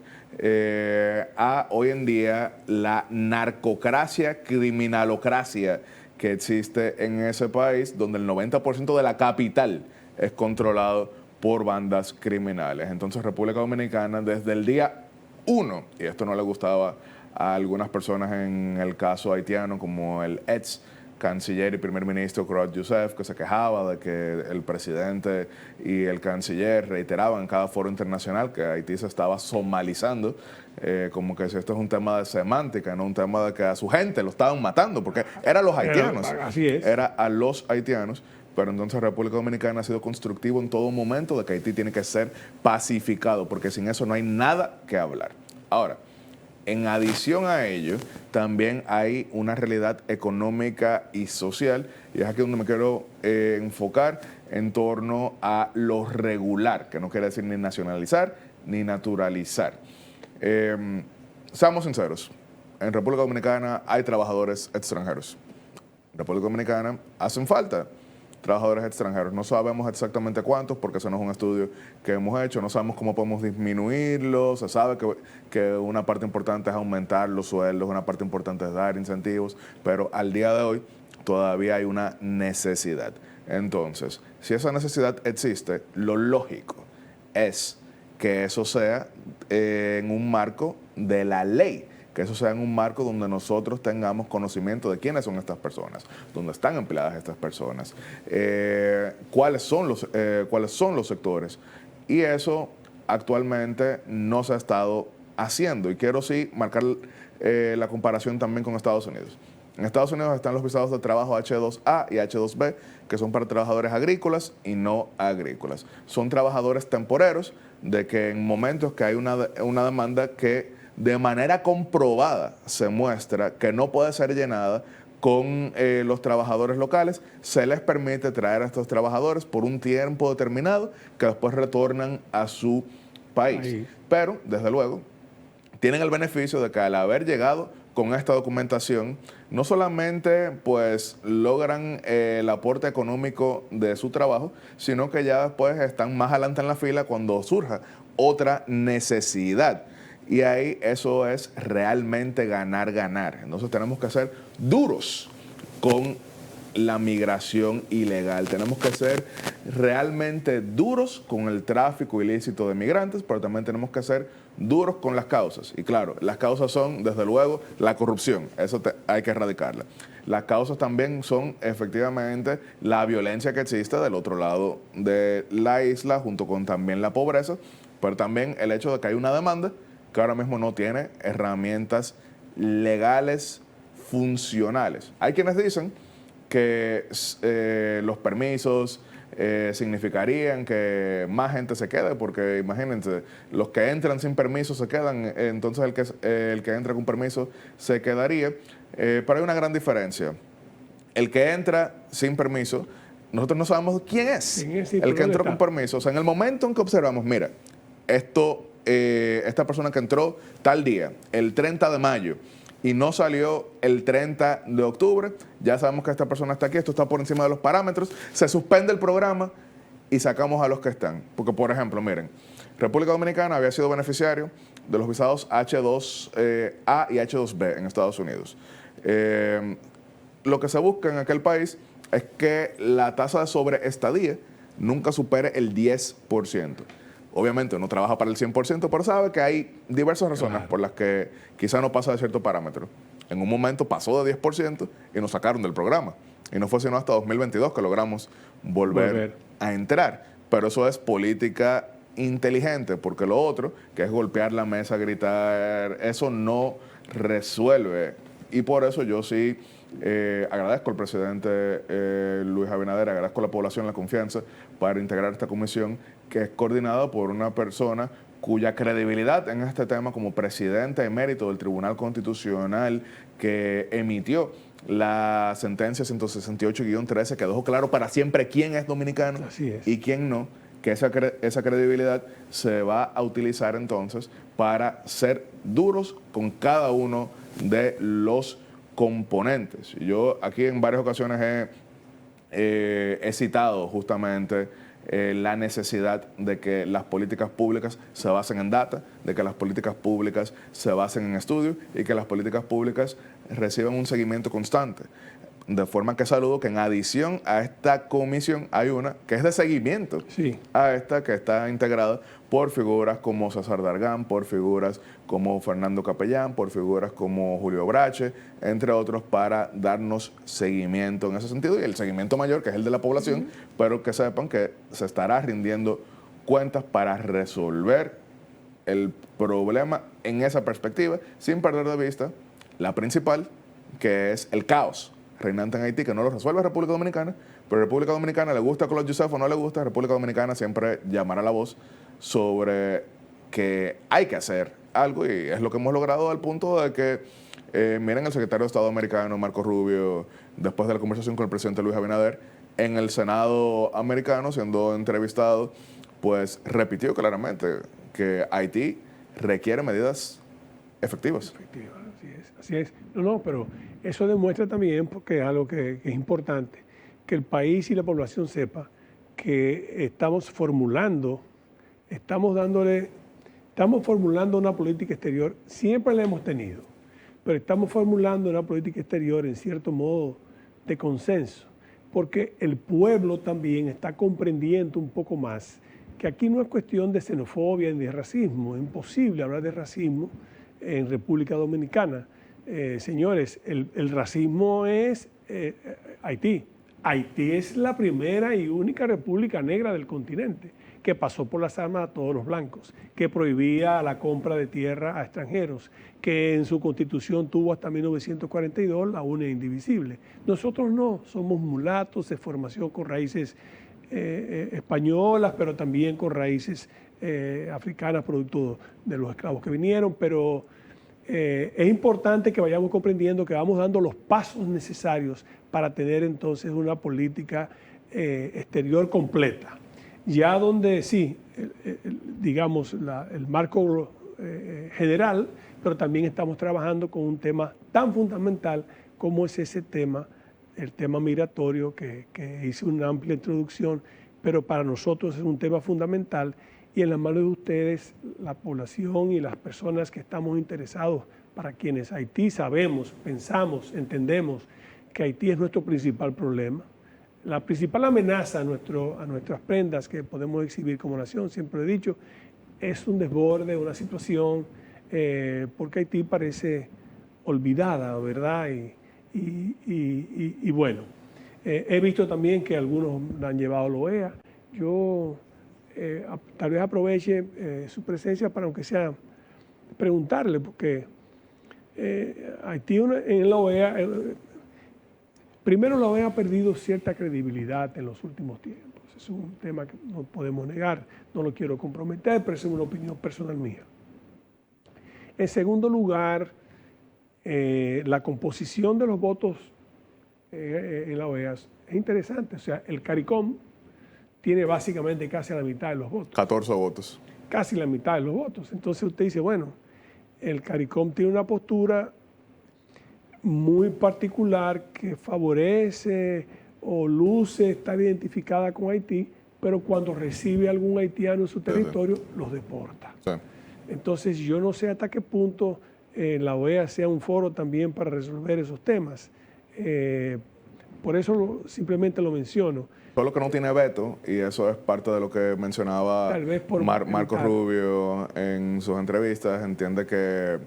a hoy en día la narcocracia, criminalocracia que existe en ese país, donde el 90% de la capital es controlado por bandas criminales. Entonces, República Dominicana, desde el día 1, y esto no le gustaba a algunas personas en el caso haitiano, como el ex canciller y primer ministro Claude Joseph, que se quejaba de que el presidente y el canciller reiteraban en cada foro internacional que Haití se estaba somalizando, como que si esto es un tema de semántica, no un tema de que a su gente lo estaban matando, porque eran los haitianos. Así es. Era a los haitianos. Pero entonces República Dominicana ha sido constructivo en todo momento de que Haití tiene que ser pacificado, porque sin eso no hay nada que hablar. Ahora, en adición a ello, también hay una realidad económica y social, y es aquí donde me quiero enfocar en torno a lo regular, que no quiere decir ni nacionalizar ni naturalizar. Seamos sinceros, en República Dominicana hay trabajadores extranjeros. En República Dominicana hacen falta trabajadores extranjeros. No sabemos exactamente cuántos, porque eso no es un estudio que hemos hecho, no sabemos cómo podemos disminuirlos. Se sabe que una parte importante es aumentar los sueldos, una parte importante es dar incentivos, pero al día de hoy todavía hay una necesidad. Entonces, si esa necesidad existe, lo lógico es que eso sea en un marco de la ley, que eso sea en un marco donde nosotros tengamos conocimiento de quiénes son estas personas, dónde están empleadas estas personas, cuáles son los sectores. Y eso actualmente no se ha estado haciendo. Y quiero sí marcar la comparación también con Estados Unidos. En Estados Unidos están los visados de trabajo H2A y H2B, que son para trabajadores agrícolas y no agrícolas. Son trabajadores temporeros, de que en momentos que hay una demanda que de manera comprobada se muestra que no puede ser llenada con los trabajadores locales, se les permite traer a estos trabajadores por un tiempo determinado que después retornan a su país. Pero, desde luego, tienen el beneficio de que al haber llegado con esta documentación, no solamente pues logran el aporte económico de su trabajo, sino que ya después están más adelante en la fila cuando surja otra necesidad. Y ahí eso es realmente ganar, ganar. Entonces tenemos que ser duros con la migración ilegal. Tenemos que ser realmente duros con el tráfico ilícito de migrantes, pero también tenemos que ser duros con las causas. Y claro, las causas son, desde luego, la corrupción. Eso hay que erradicarla. Las causas también son, efectivamente, la violencia que existe del otro lado de la isla, junto con también la pobreza, pero también el hecho de que hay una demanda que ahora mismo no tiene herramientas legales funcionales. Hay quienes dicen que los permisos significarían que más gente se quede, porque imagínense, los que entran sin permiso se quedan, entonces el que entra con permiso se quedaría, pero hay una gran diferencia. El que entra sin permiso, nosotros no sabemos quién es el que entró con permiso. O sea, en el momento en que observamos, mira, esta persona que entró tal día, el 30 de mayo, y no salió el 30 de octubre, ya sabemos que esta persona está aquí, esto está por encima de los parámetros, se suspende el programa y sacamos a los que están. Porque, por ejemplo, miren, República Dominicana había sido beneficiario de los visados H2A y H2B en Estados Unidos. Lo que se busca en aquel país es que la tasa de sobreestadía nunca supere el 10%. Obviamente uno trabaja para el 100%, pero sabe que hay diversas razones por las que quizá no pasa de cierto parámetro. En un momento pasó de 10% y nos sacaron del programa. Y no fue sino hasta 2022 que logramos volver a entrar. Pero eso es política inteligente, porque lo otro, que es golpear la mesa, gritar, eso no resuelve. Y por eso yo sí agradezco al presidente Luis Abinader, agradezco a la población la confianza para integrar esta comisión que es coordinada por una persona cuya credibilidad en este tema como presidente emérito del Tribunal Constitucional que emitió la sentencia 168-13 que dejó claro para siempre quién es dominicano y quién no, que esa credibilidad se va a utilizar entonces para ser duros con cada uno de los componentes. Yo aquí en varias ocasiones he citado justamente la necesidad de que las políticas públicas se basen en data, de que las políticas públicas se basen en estudios y que las políticas públicas reciban un seguimiento constante. De forma que saludo que en adición a esta comisión hay una que es de seguimiento a esta que está integrada por figuras como César Dargán, por figuras como Fernando Capellán, por figuras como Julio Brache, entre otros, para darnos seguimiento en ese sentido y el seguimiento mayor, que es el de la población, pero que sepan que se estará rindiendo cuentas para resolver el problema en esa perspectiva, sin perder de vista la principal, que es el caos reinante en Haití, que no lo resuelve República Dominicana, pero República Dominicana le gusta a Claude Joseph o no le gusta, República Dominicana siempre llamará la voz sobre que hay que hacer algo, y es lo que hemos logrado al punto de que, miren, el secretario de Estado americano, Marco Rubio, después de la conversación con el presidente Luis Abinader, en el Senado americano, siendo entrevistado, pues repitió claramente que Haití requiere medidas efectivas. Así es. No, pero eso demuestra también, porque es algo que es importante, que el país y la población sepa que estamos formulando una política exterior, siempre la hemos tenido, pero estamos formulando una política exterior en cierto modo de consenso, porque el pueblo también está comprendiendo un poco más que aquí no es cuestión de xenofobia ni de racismo, es imposible hablar de racismo en República Dominicana. Señores, el racismo es Haití. Haití es la primera y única república negra del continente que pasó por las armas a todos los blancos, que prohibía la compra de tierra a extranjeros, que en su constitución tuvo hasta 1942 la UNE indivisible. Nosotros no, somos mulatos de formación con raíces españolas, pero también con raíces africanas, producto de los esclavos que vinieron, pero es importante que vayamos comprendiendo que vamos dando los pasos necesarios para tener entonces una política exterior completa. Ya donde sí, digamos, el marco general, pero también estamos trabajando con un tema tan fundamental como es ese tema, el tema migratorio, que hice una amplia introducción, pero para nosotros es un tema fundamental y en las manos de ustedes, la población y las personas que estamos interesados, para quienes Haití sabemos, pensamos, entendemos que Haití es nuestro principal problema. La principal amenaza a nuestras prendas que podemos exhibir como nación, siempre he dicho, es un desborde, una situación, porque Haití parece olvidada, ¿verdad? Y bueno, he visto también que algunos la han llevado a la OEA. Yo tal vez aproveche su presencia para, aunque sea, preguntarle, porque Haití en la OEA... Primero, la OEA ha perdido cierta credibilidad en los últimos tiempos. Es un tema que no podemos negar, no lo quiero comprometer, pero es una opinión personal mía. En segundo lugar, la composición de los votos en la OEA es interesante. O sea, el CARICOM tiene básicamente casi la mitad de los votos. 14 votos. Casi la mitad de los votos. Entonces usted dice, bueno, el CARICOM tiene una postura muy particular que favorece o luce estar identificada con Haití, pero cuando recibe a algún haitiano en su territorio, los deporta. Sí. Entonces yo no sé hasta qué punto la OEA sea un foro también para resolver esos temas. Por eso simplemente lo menciono. Solo que no tiene veto, y eso es parte de lo que mencionaba Tal vez por Marco Rubio en sus entrevistas. Entiende que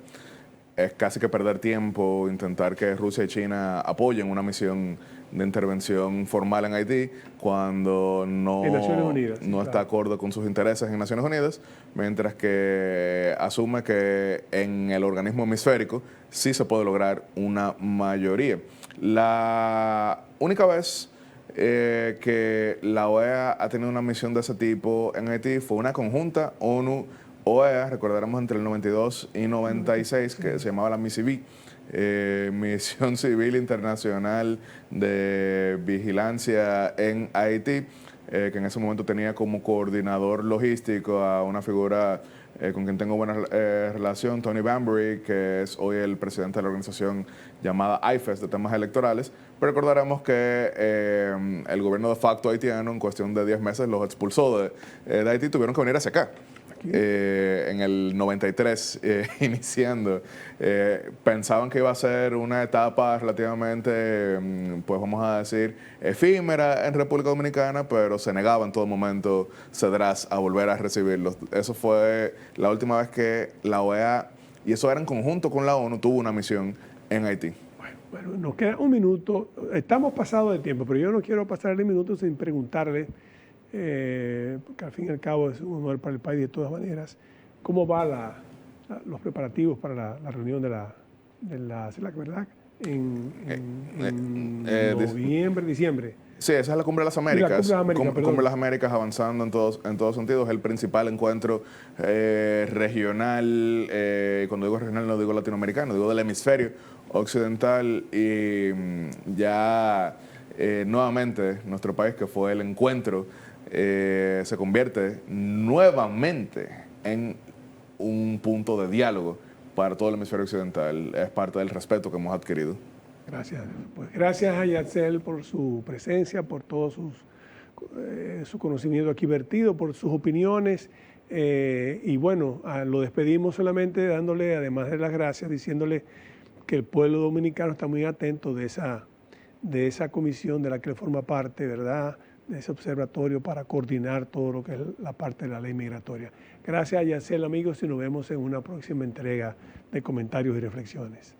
es casi que perder tiempo intentar que Rusia y China apoyen una misión de intervención formal en Haití cuando no está acorde con sus intereses en Naciones Unidas, mientras que asume que en el organismo hemisférico sí se puede lograr una mayoría. La única vez que la OEA ha tenido una misión de ese tipo en Haití fue una conjunta ONU-OEA, recordaremos entre el 92 y 96, que se llamaba la MICIVI, Misión Civil Internacional de Vigilancia en Haití, que en ese momento tenía como coordinador logístico a una figura con quien tengo buena relación, Tony Banbury, que es hoy el presidente de la organización llamada IFES de temas electorales. Pero recordaremos que el gobierno de facto haitiano en cuestión de 10 meses los expulsó de Haití, tuvieron que venir hacia acá. En el 93, iniciando, pensaban que iba a ser una etapa relativamente, pues vamos a decir, efímera en República Dominicana, pero se negaba en todo momento Cedras a volver a recibirlos. Eso fue la última vez que la OEA, y eso era en conjunto con la ONU, tuvo una misión en Haití. Bueno, nos queda un minuto. Estamos pasados de tiempo, pero yo no quiero pasar el minuto sin preguntarle, porque al fin y al cabo es un honor para el país de todas maneras, ¿cómo van los preparativos para la reunión de la CELAC, verdad? En noviembre, diciembre. Sí, esa es la Cumbre de las Américas. Cumbre de las Américas avanzando en todos sentidos. El principal encuentro regional, cuando digo regional no digo latinoamericano, digo del hemisferio occidental, y ya nuevamente nuestro país, que fue el encuentro, se convierte nuevamente en un punto de diálogo para todo el hemisferio occidental. Es parte del respeto que hemos adquirido. Gracias. Pues gracias a Yatzell por su presencia, por todo su conocimiento aquí vertido, por sus opiniones. Y bueno, lo despedimos solamente dándole, además de las gracias, diciéndole que el pueblo dominicano está muy atento de esa comisión de la que él forma parte, ¿verdad?, de ese observatorio para coordinar todo lo que es la parte de la ley migratoria. Gracias a Yatzell, amigos, y nos vemos en una próxima entrega de comentarios y reflexiones.